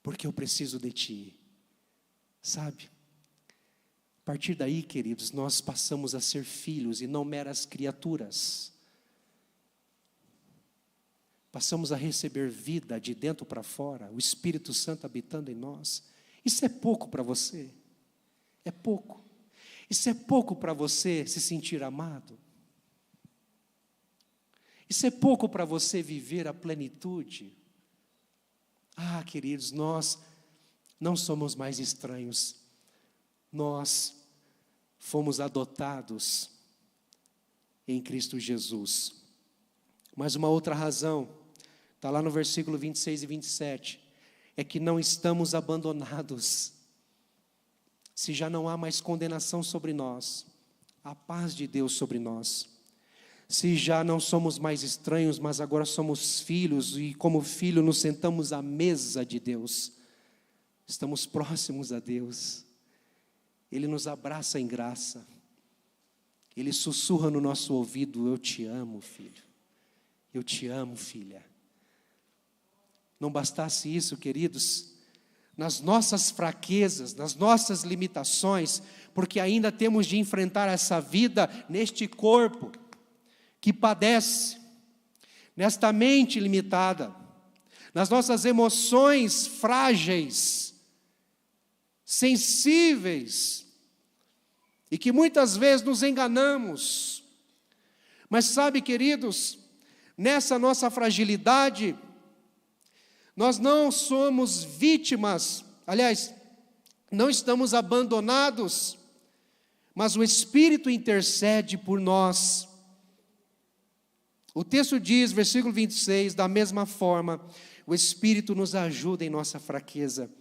porque eu preciso de Ti. Sabe? A partir daí, queridos, nós passamos a ser filhos e não meras criaturas. Passamos a receber vida de dentro para fora, o Espírito Santo habitando em nós. Isso é pouco para você? É pouco. Isso é pouco para você se sentir amado? Isso é pouco para você viver a plenitude? Ah, queridos, nós não somos mais estranhos. Nós fomos adotados em Cristo Jesus. Mas uma outra razão, está lá no versículo 26 e 27, é que não estamos abandonados. Se já não há mais condenação sobre nós, a paz de Deus sobre nós. Se já não somos mais estranhos, mas agora somos filhos, e como filho nos sentamos à mesa de Deus. Estamos próximos a Deus. Ele nos abraça em graça. Ele sussurra no nosso ouvido, eu te amo, filho. Eu te amo, filha. Não bastasse isso, queridos, nas nossas fraquezas, nas nossas limitações, porque ainda temos de enfrentar essa vida neste corpo que padece, nesta mente limitada, nas nossas emoções frágeis, sensíveis, e que muitas vezes nos enganamos. Mas sabe, queridos, nessa nossa fragilidade, nós não somos vítimas, aliás, não estamos abandonados, mas o Espírito intercede por nós. O texto diz, versículo 26, da mesma forma, o Espírito nos ajuda em nossa fraqueza,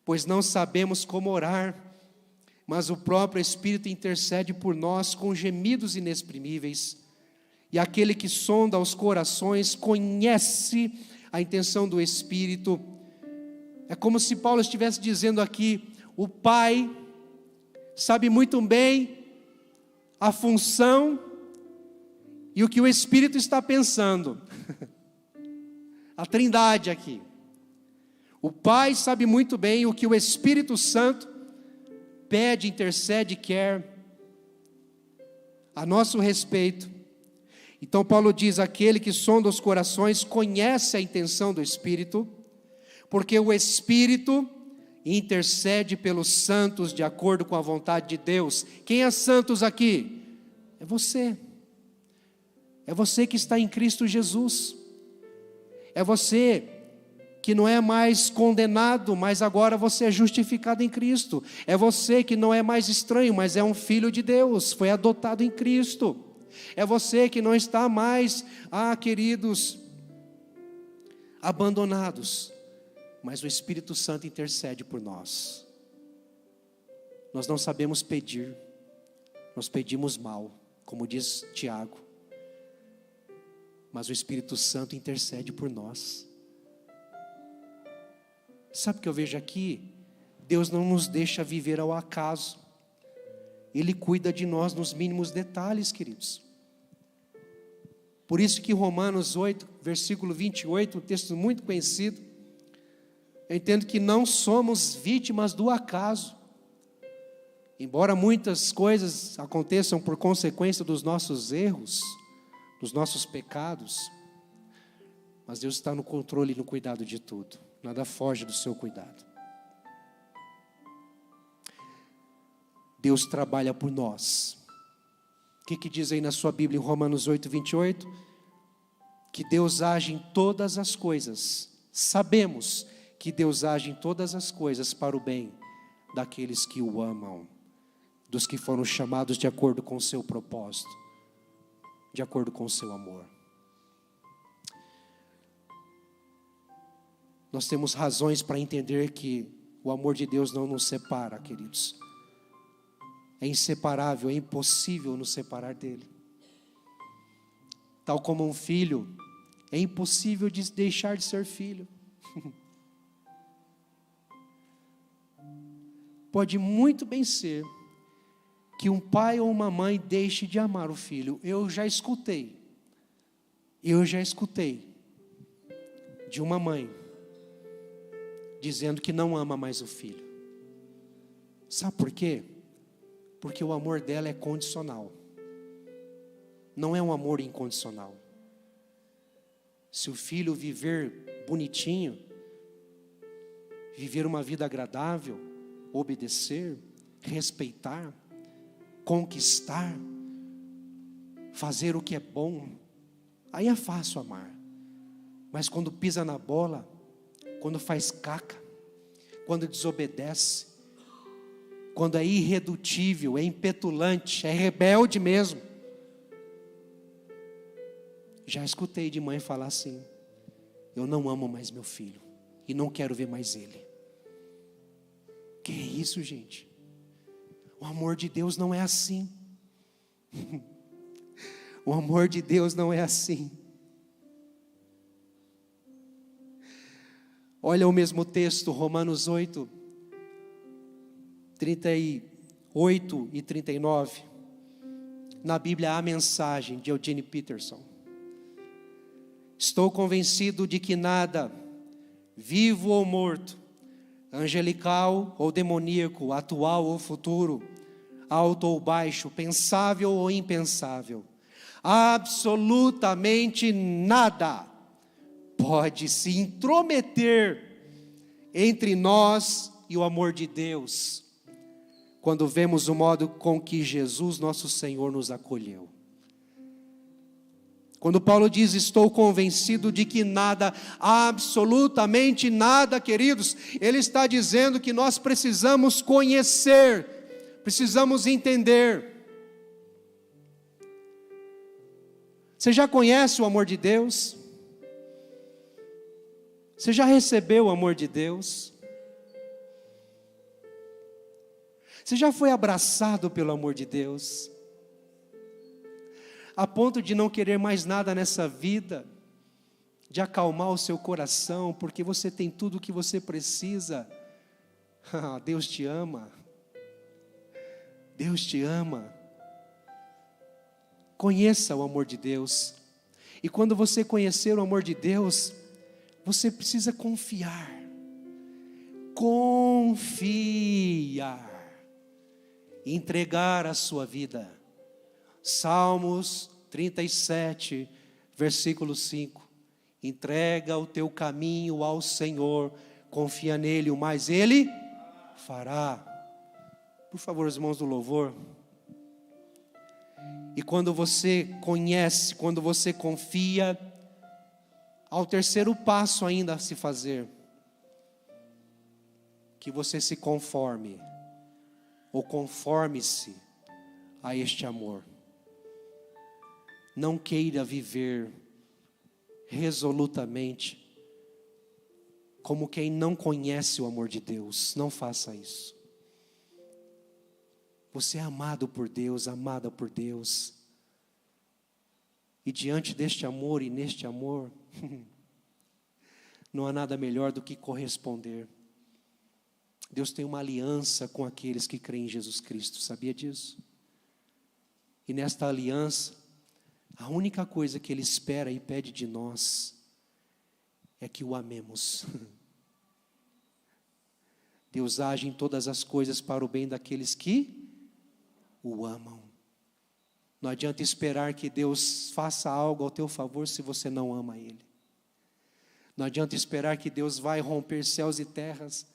pois não sabemos como orar, mas o próprio Espírito intercede por nós com gemidos inexprimíveis. E aquele que sonda os corações conhece a intenção do Espírito. É como se Paulo estivesse dizendo aqui, o Pai sabe muito bem a função e o que o Espírito está pensando. A Trindade aqui. O Pai sabe muito bem o que o Espírito Santo pede, intercede, quer a nosso respeito. Então Paulo diz: aquele que sonda os corações conhece a intenção do Espírito, porque o Espírito intercede pelos santos de acordo com a vontade de Deus. Quem é santos aqui? É você. É você que está em Cristo Jesus. É você que não é mais condenado, mas agora você é justificado em Cristo. É você que não é mais estranho, mas é um filho de Deus, foi adotado em Cristo. É você que não está mais, queridos, abandonados, mas o Espírito Santo intercede por nós. Nós não sabemos pedir, nós pedimos mal, como diz Tiago, mas o Espírito Santo intercede por nós. Sabe o que eu vejo aqui? Deus não nos deixa viver ao acaso. Ele cuida de nós nos mínimos detalhes, queridos. Por isso que Romanos 8, versículo 28, um texto muito conhecido, eu entendo que não somos vítimas do acaso. Embora muitas coisas aconteçam por consequência dos nossos erros, dos nossos pecados, mas Deus está no controle e no cuidado de tudo. Nada foge do seu cuidado. Deus trabalha por nós. O que diz aí na sua Bíblia, em Romanos 8, 28? Que Deus age em todas as coisas. Sabemos que Deus age em todas as coisas para o bem daqueles que o amam, dos que foram chamados de acordo com o seu propósito, de acordo com o seu amor. Nós temos razões para entender que o amor de Deus não nos separa, queridos. É inseparável, é impossível nos separar dele. Tal como um filho, é impossível de deixar de ser filho. Pode muito bem ser que um pai ou uma mãe deixe de amar o filho. Eu já escutei de uma mãe dizendo que não ama mais o filho. Sabe por quê? Porque o amor dela é condicional. Não é um amor incondicional. Se o filho viver bonitinho, viver uma vida agradável, obedecer, respeitar, conquistar, fazer o que é bom, aí é fácil amar. Mas quando pisa na bola, quando faz caca, quando desobedece, quando é irredutível, é impetulante, é rebelde mesmo. Já escutei de mãe falar assim: eu não amo mais meu filho e não quero ver mais ele. Que é isso, gente? O amor de Deus não é assim. O amor de Deus não é assim. Olha o mesmo texto, Romanos 8, 38 e 39. Na Bíblia há a mensagem de Eugene Peterson. Estou convencido de que nada, vivo ou morto, angelical ou demoníaco, atual ou futuro, alto ou baixo, pensável ou impensável, absolutamente nada pode se intrometer entre nós e o amor de Deus, quando vemos o modo com que Jesus, nosso Senhor, nos acolheu. Quando Paulo diz: estou convencido de que nada, absolutamente nada, queridos, ele está dizendo que nós precisamos conhecer, precisamos entender. Você já conhece o amor de Deus? Você já recebeu o amor de Deus? Você já foi abraçado pelo amor de Deus? A ponto de não querer mais nada nessa vida, de acalmar o seu coração, porque você tem tudo o que você precisa. Deus te ama. Deus te ama. Conheça o amor de Deus. E quando você conhecer o amor de Deus, você precisa confiar. confiar, entregar a sua vida. Salmos 37, versículo 5. Entrega o teu caminho ao Senhor, confia nele, o mais Ele fará. Por favor, os irmãos do louvor. E quando você conhece, quando você confia, há o terceiro passo ainda a se fazer. Que você se conforme, ou conforme-se a este amor. Não queira viver resolutamente como quem não conhece o amor de Deus. Não faça isso. Você é amado por Deus, amada por Deus. E diante deste amor e neste amor, não há nada melhor do que corresponder. Deus tem uma aliança com aqueles que creem em Jesus Cristo, sabia disso? E nesta aliança, a única coisa que Ele espera e pede de nós é que o amemos. Deus age em todas as coisas para o bem daqueles que o amam. Não adianta esperar que Deus faça algo ao teu favor se você não ama Ele. Não adianta esperar que Deus vai romper céus e terras,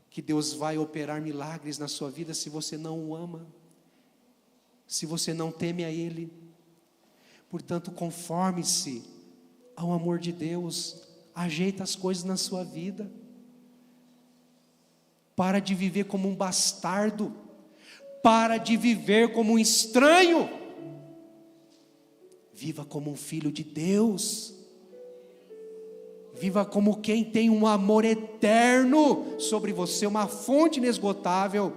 que Deus vai operar milagres na sua vida se você não o ama, se você não teme a Ele. Portanto, conforme-se ao amor de Deus, ajeita as coisas na sua vida. Para de viver como um bastardo, para de viver como um estranho, viva como um filho de Deus, viva como quem tem um amor eterno sobre você, uma fonte inesgotável.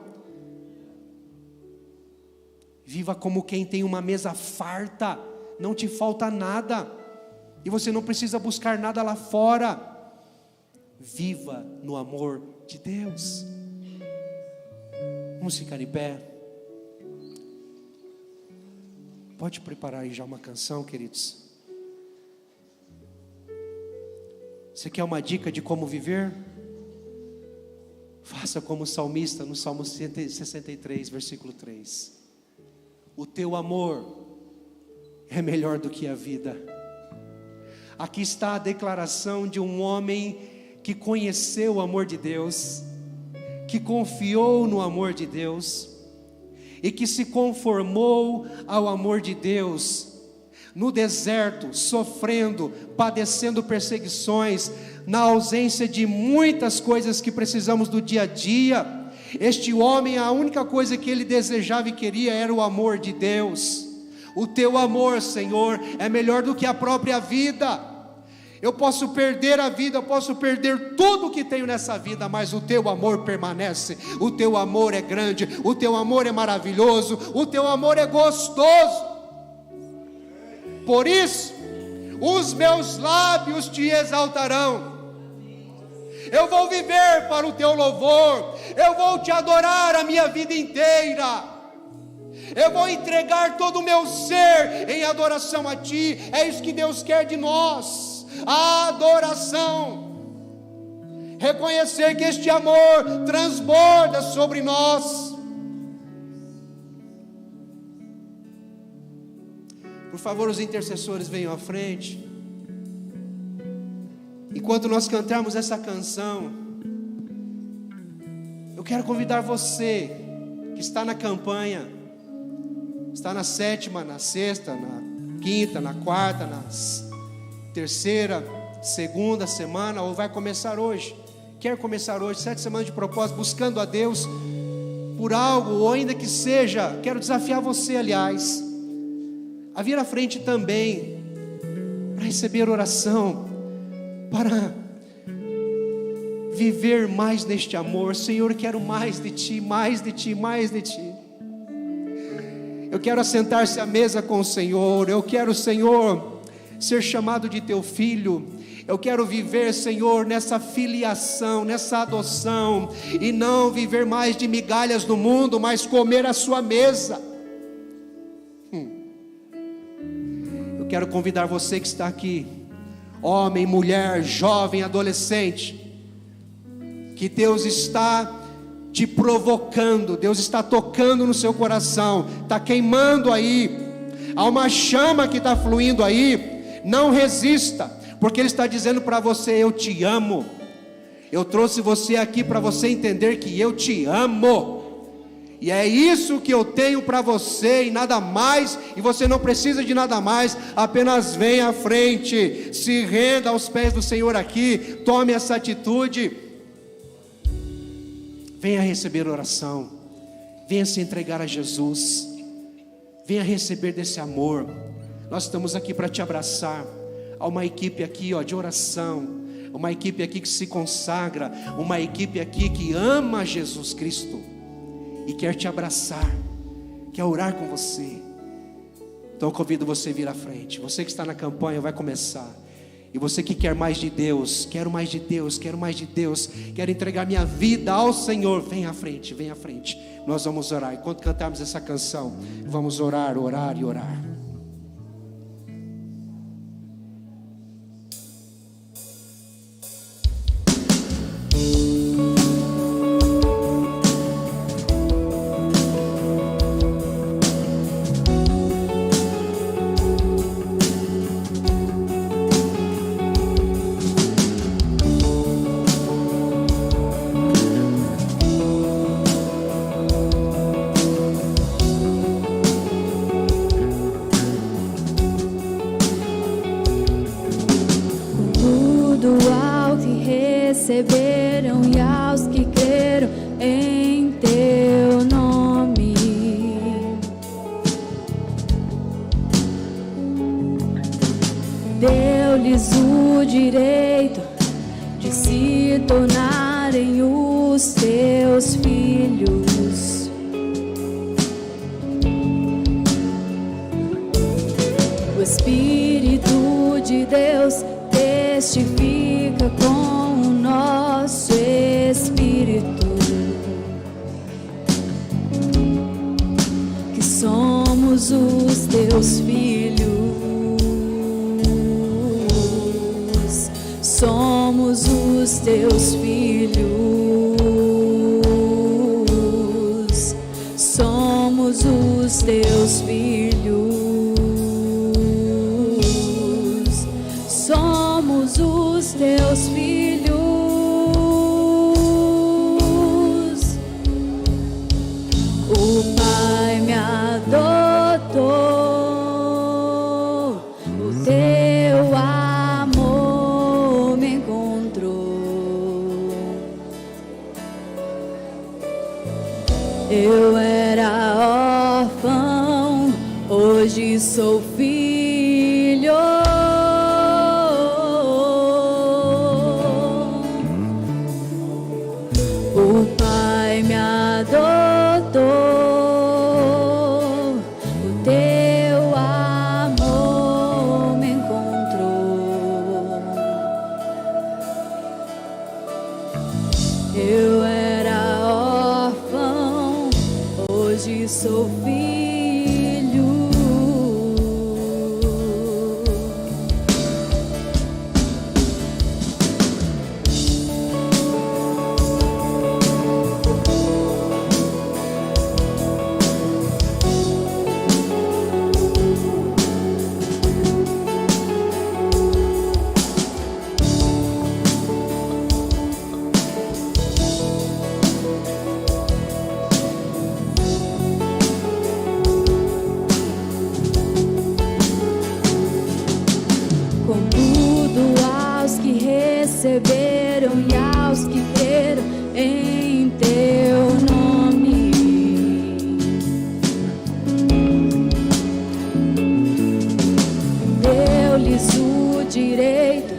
Viva como quem tem uma mesa farta, não te falta nada, e você não precisa buscar nada lá fora. Viva no amor de Deus. Vamos ficar em pé. Pode preparar aí já uma canção, queridos. Você quer uma dica de como viver? Faça como o salmista no Salmo 63, versículo 3. O teu amor é melhor do que a vida. Aqui está a declaração de um homem que conheceu o amor de Deus, que confiou no amor de Deus e que se conformou ao amor de Deus. No deserto, sofrendo, padecendo perseguições, na ausência de muitas coisas que precisamos do dia a dia, este homem, a única coisa que ele desejava e queria era o amor de Deus. O teu amor, Senhor, é melhor do que a própria vida. Eu posso perder a vida, eu posso perder tudo que tenho nessa vida, mas o teu amor permanece. O teu amor é grande, o teu amor é maravilhoso, o teu amor é gostoso. Por isso, os meus lábios te exaltarão. Eu vou viver para o teu louvor, eu vou te adorar a minha vida inteira. Eu vou entregar todo o meu ser em adoração a ti. É isso que Deus quer de nós, a adoração. Reconhecer que este amor transborda sobre nós. Por favor, os intercessores venham à frente. Enquanto nós cantarmos essa canção, eu quero convidar você que está na campanha, está na 7ª, na 6ª, na 5ª, na 4ª, na 3ª, 2ª semana, ou vai começar hoje, quer começar hoje, 7 semanas de propósito, buscando a Deus por algo, ou ainda que seja, quero desafiar você, aliás, a vir à frente também, para receber oração, para viver mais neste amor. Senhor, quero mais de Ti, mais de Ti, mais de Ti. Eu quero assentar-se à mesa com o Senhor. Eu quero, Senhor, ser chamado de Teu filho. Eu quero viver, Senhor, nessa filiação, nessa adoção, e não viver mais de migalhas no mundo, mas comer a Sua mesa. Eu quero convidar você que está aqui, homem, mulher, jovem, adolescente, que Deus está te provocando, Deus está tocando no seu coração, está queimando aí, há uma chama que está fluindo aí. Não resista, porque Ele está dizendo para você: eu te amo. Eu trouxe você aqui para você entender que eu te amo, e é isso que eu tenho para você e nada mais. E você não precisa de nada mais, apenas venha à frente, se renda aos pés do Senhor aqui, tome essa atitude, venha receber oração, venha se entregar a Jesus, venha receber desse amor. Nós estamos aqui para te abraçar. Há uma equipe aqui, de oração, uma equipe aqui que se consagra, uma equipe aqui que ama Jesus Cristo e quer te abraçar, quer orar com você. Então eu convido você a vir à frente. Você que está na campanha vai começar. E você que quer mais de Deus, quero mais de Deus, quero mais de Deus, quero entregar minha vida ao Senhor, vem à frente, vem à frente. Nós vamos orar. Enquanto cantarmos essa canção, vamos orar, orar e orar. Receberam e aos que creram em teu nome, deu-lhes o direito de se tornarem os teus filhos. O Espírito de Deus testifica com nosso espírito que somos os teus filhos, somos os teus filhos, somos os teus filhos, somos os teus filhos. O Pai me adotou, o teu amor me encontrou. Eu era órfão, hoje sou filho. O Pai me adotou, o teu amor me encontrou. Eu era órfão, hoje sou filho. Receberam e aos que creram em teu nome, deu-lhes o direito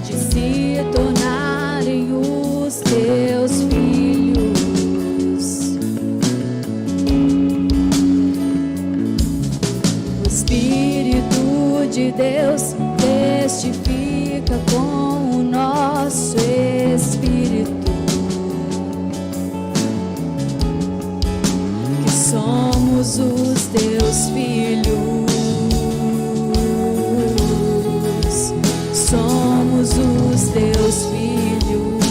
de se tornarem os teus filhos. O Espírito de Deus testifica com nosso espírito que somos os teus filhos, somos os teus filhos,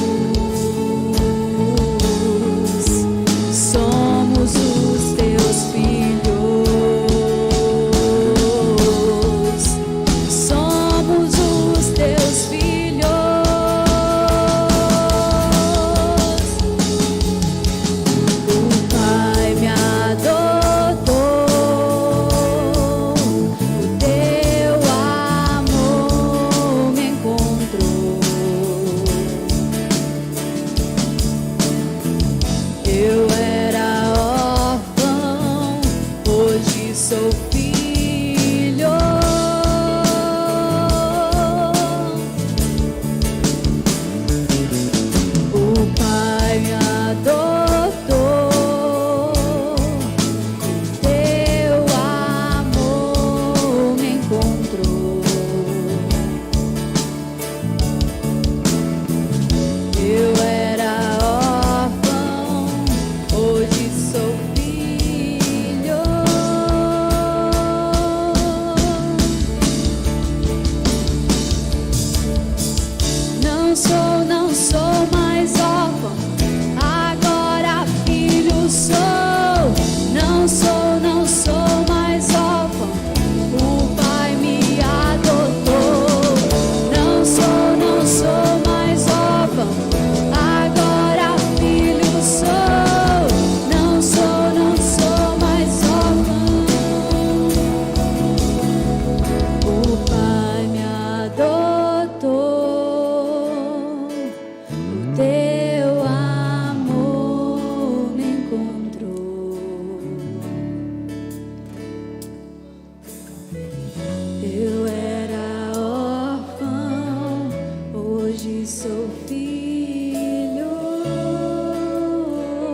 sou filho. O Pai me adotou, teu amor me encontrou. Eu era órfão, hoje sou filho. Não sou mais órfão, agora filho sou. Não sou mais órfão, o Pai me adotou. Não sou mais órfão, agora filho sou. Não sou mais órfão, o Pai me adotou, o teu amor me encontrou. Eu era órfão, hoje sou filho.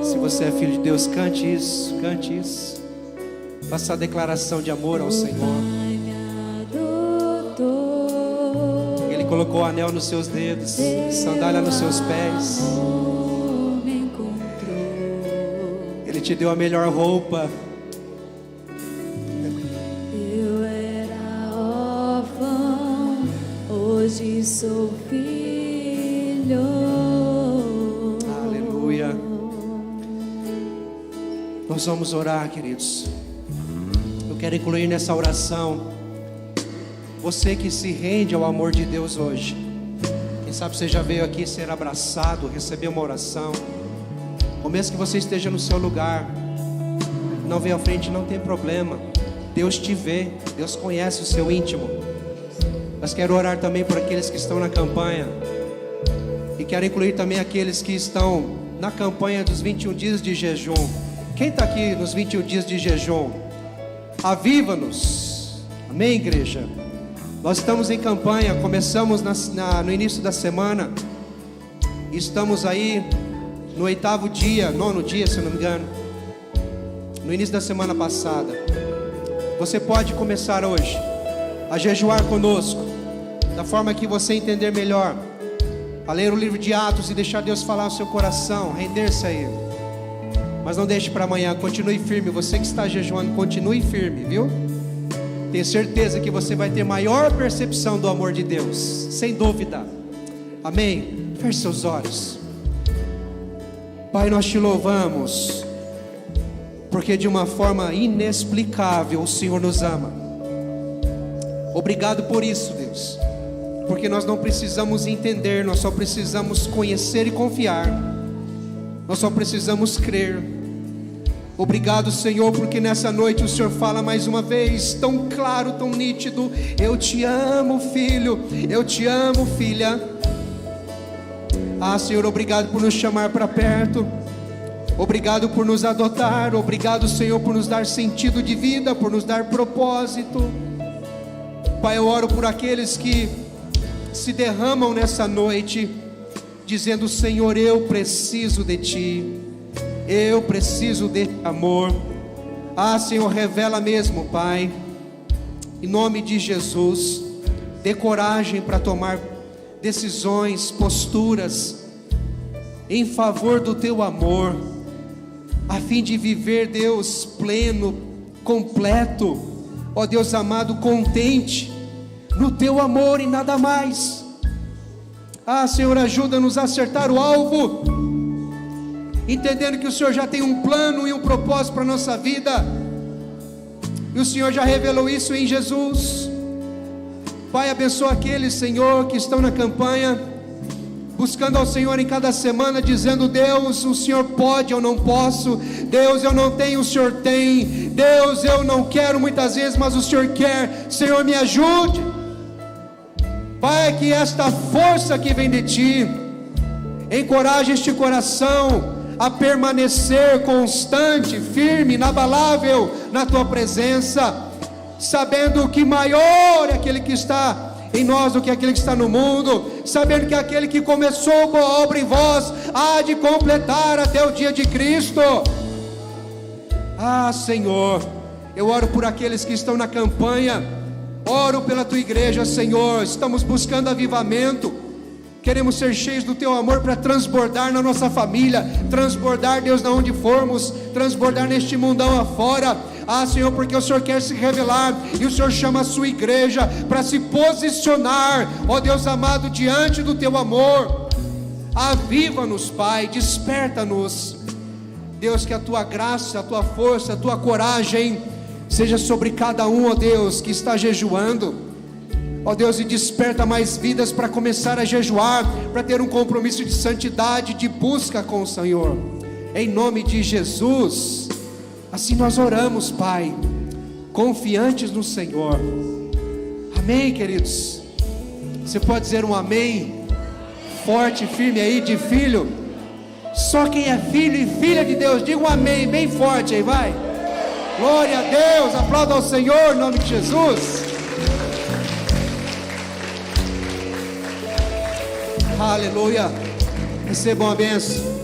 Se você é filho de Deus, cante isso, cante isso. Faça a declaração de amor ao Senhor. Pai me adotou, Ele colocou o anel nos seus dedos, sandália nos seus pés. amor me encontrou. Ele te deu a melhor roupa. Eu era órfão, hoje sou filho. Aleluia. Nós vamos orar, queridos. Eu quero incluir nessa oração você que se rende ao amor de Deus hoje. Quem sabe você já veio aqui ser abraçado, receber uma oração. Ou mesmo que você esteja no seu lugar, não veio à frente, não tem problema. Deus te vê, Deus conhece o seu íntimo. Mas quero orar também por aqueles que estão na campanha. E quero incluir também aqueles que estão na campanha dos 21 dias de jejum. Quem está aqui nos 21 dias de jejum? Aviva-nos. Amém, igreja? Nós estamos em campanha, começamos no início da semana. Estamos aí no 8º dia, 9º dia, se eu não me engano. No início da semana passada. Você pode começar hoje a jejuar conosco, da forma que você entender melhor. A ler o livro de Atos e deixar Deus falar no seu coração, render-se a Ele. Mas não deixe para amanhã, continue firme. Você que está jejuando, continue firme, viu? Tenho certeza que você vai ter maior percepção do amor de Deus, sem dúvida. Amém? Feche seus olhos. Pai, nós te louvamos, porque de uma forma inexplicável o Senhor nos ama. Obrigado por isso, Deus, porque nós não precisamos entender, nós só precisamos conhecer e confiar. Nós só precisamos crer. Obrigado, Senhor, porque nessa noite o Senhor fala mais uma vez, tão claro, tão nítido: eu te amo, filho, eu te amo, filha. Ah, Senhor, obrigado por nos chamar para perto. Obrigado por nos adotar. Obrigado, Senhor, por nos dar sentido de vida, por nos dar propósito. Pai, eu oro por aqueles que se derramam nessa noite, dizendo: Senhor, eu preciso de Ti, eu preciso de amor. Ah, Senhor, revela mesmo, Pai, em nome de Jesus. Dê coragem para tomar decisões, posturas em favor do Teu amor, a fim de viver, Deus, pleno, completo, ó Deus amado, contente no Teu amor e nada mais. Ah, Senhor, ajuda-nos a acertar o alvo, entendendo que o Senhor já tem um plano e um propósito para a nossa vida, e o Senhor já revelou isso em Jesus. Pai, abençoa aqueles, Senhor, que estão na campanha, buscando ao Senhor em cada semana, dizendo: Deus, o Senhor pode, eu não posso. Deus, eu não tenho, o Senhor tem. Deus, eu não quero muitas vezes, mas o Senhor quer. Senhor, me ajude. Pai, que esta força que vem de Ti encoraje este coração a permanecer constante, firme, inabalável na tua presença, sabendo que maior é aquele que está em nós do que aquele que está no mundo, sabendo que aquele que começou boa obra em vós há de completar até o dia de Cristo. Senhor, eu oro por aqueles que estão na campanha, oro pela tua igreja, Senhor. Estamos buscando avivamento, queremos ser cheios do teu amor para transbordar na nossa família, transbordar, Deus, na onde formos, transbordar neste mundão afora. Senhor, porque o Senhor quer se revelar, e o Senhor chama a sua igreja para se posicionar, ó Deus amado, diante do teu amor. Aviva-nos, Pai, desperta-nos, Deus, que a tua graça, a tua força, a tua coragem seja sobre cada um, ó Deus, que está jejuando, ó Deus, e desperta mais vidas para começar a jejuar, para ter um compromisso de santidade, de busca com o Senhor, em nome de Jesus. Assim nós oramos, Pai, confiantes no Senhor. Amém, queridos? Você pode dizer um amém forte, firme aí, de filho? Só quem é filho e filha de Deus, diga um amém bem forte aí, vai. Glória a Deus, aplauda ao Senhor em nome de Jesus. Aleluia. Recebam a bênção.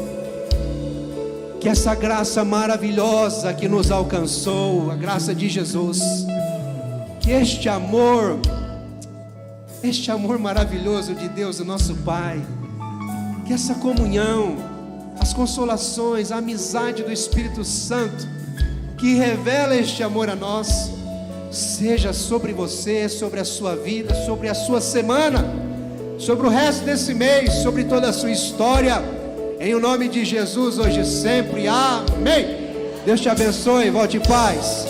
Que essa graça maravilhosa que nos alcançou, a graça de Jesus, que este amor maravilhoso de Deus, o nosso Pai, que essa comunhão, as consolações, a amizade do Espírito Santo, que revela este amor a nós, seja sobre você, sobre a sua vida, sobre a sua semana, sobre o resto desse mês, sobre toda a sua história, em o nome de Jesus, hoje e sempre, amém. Deus te abençoe, volte em paz.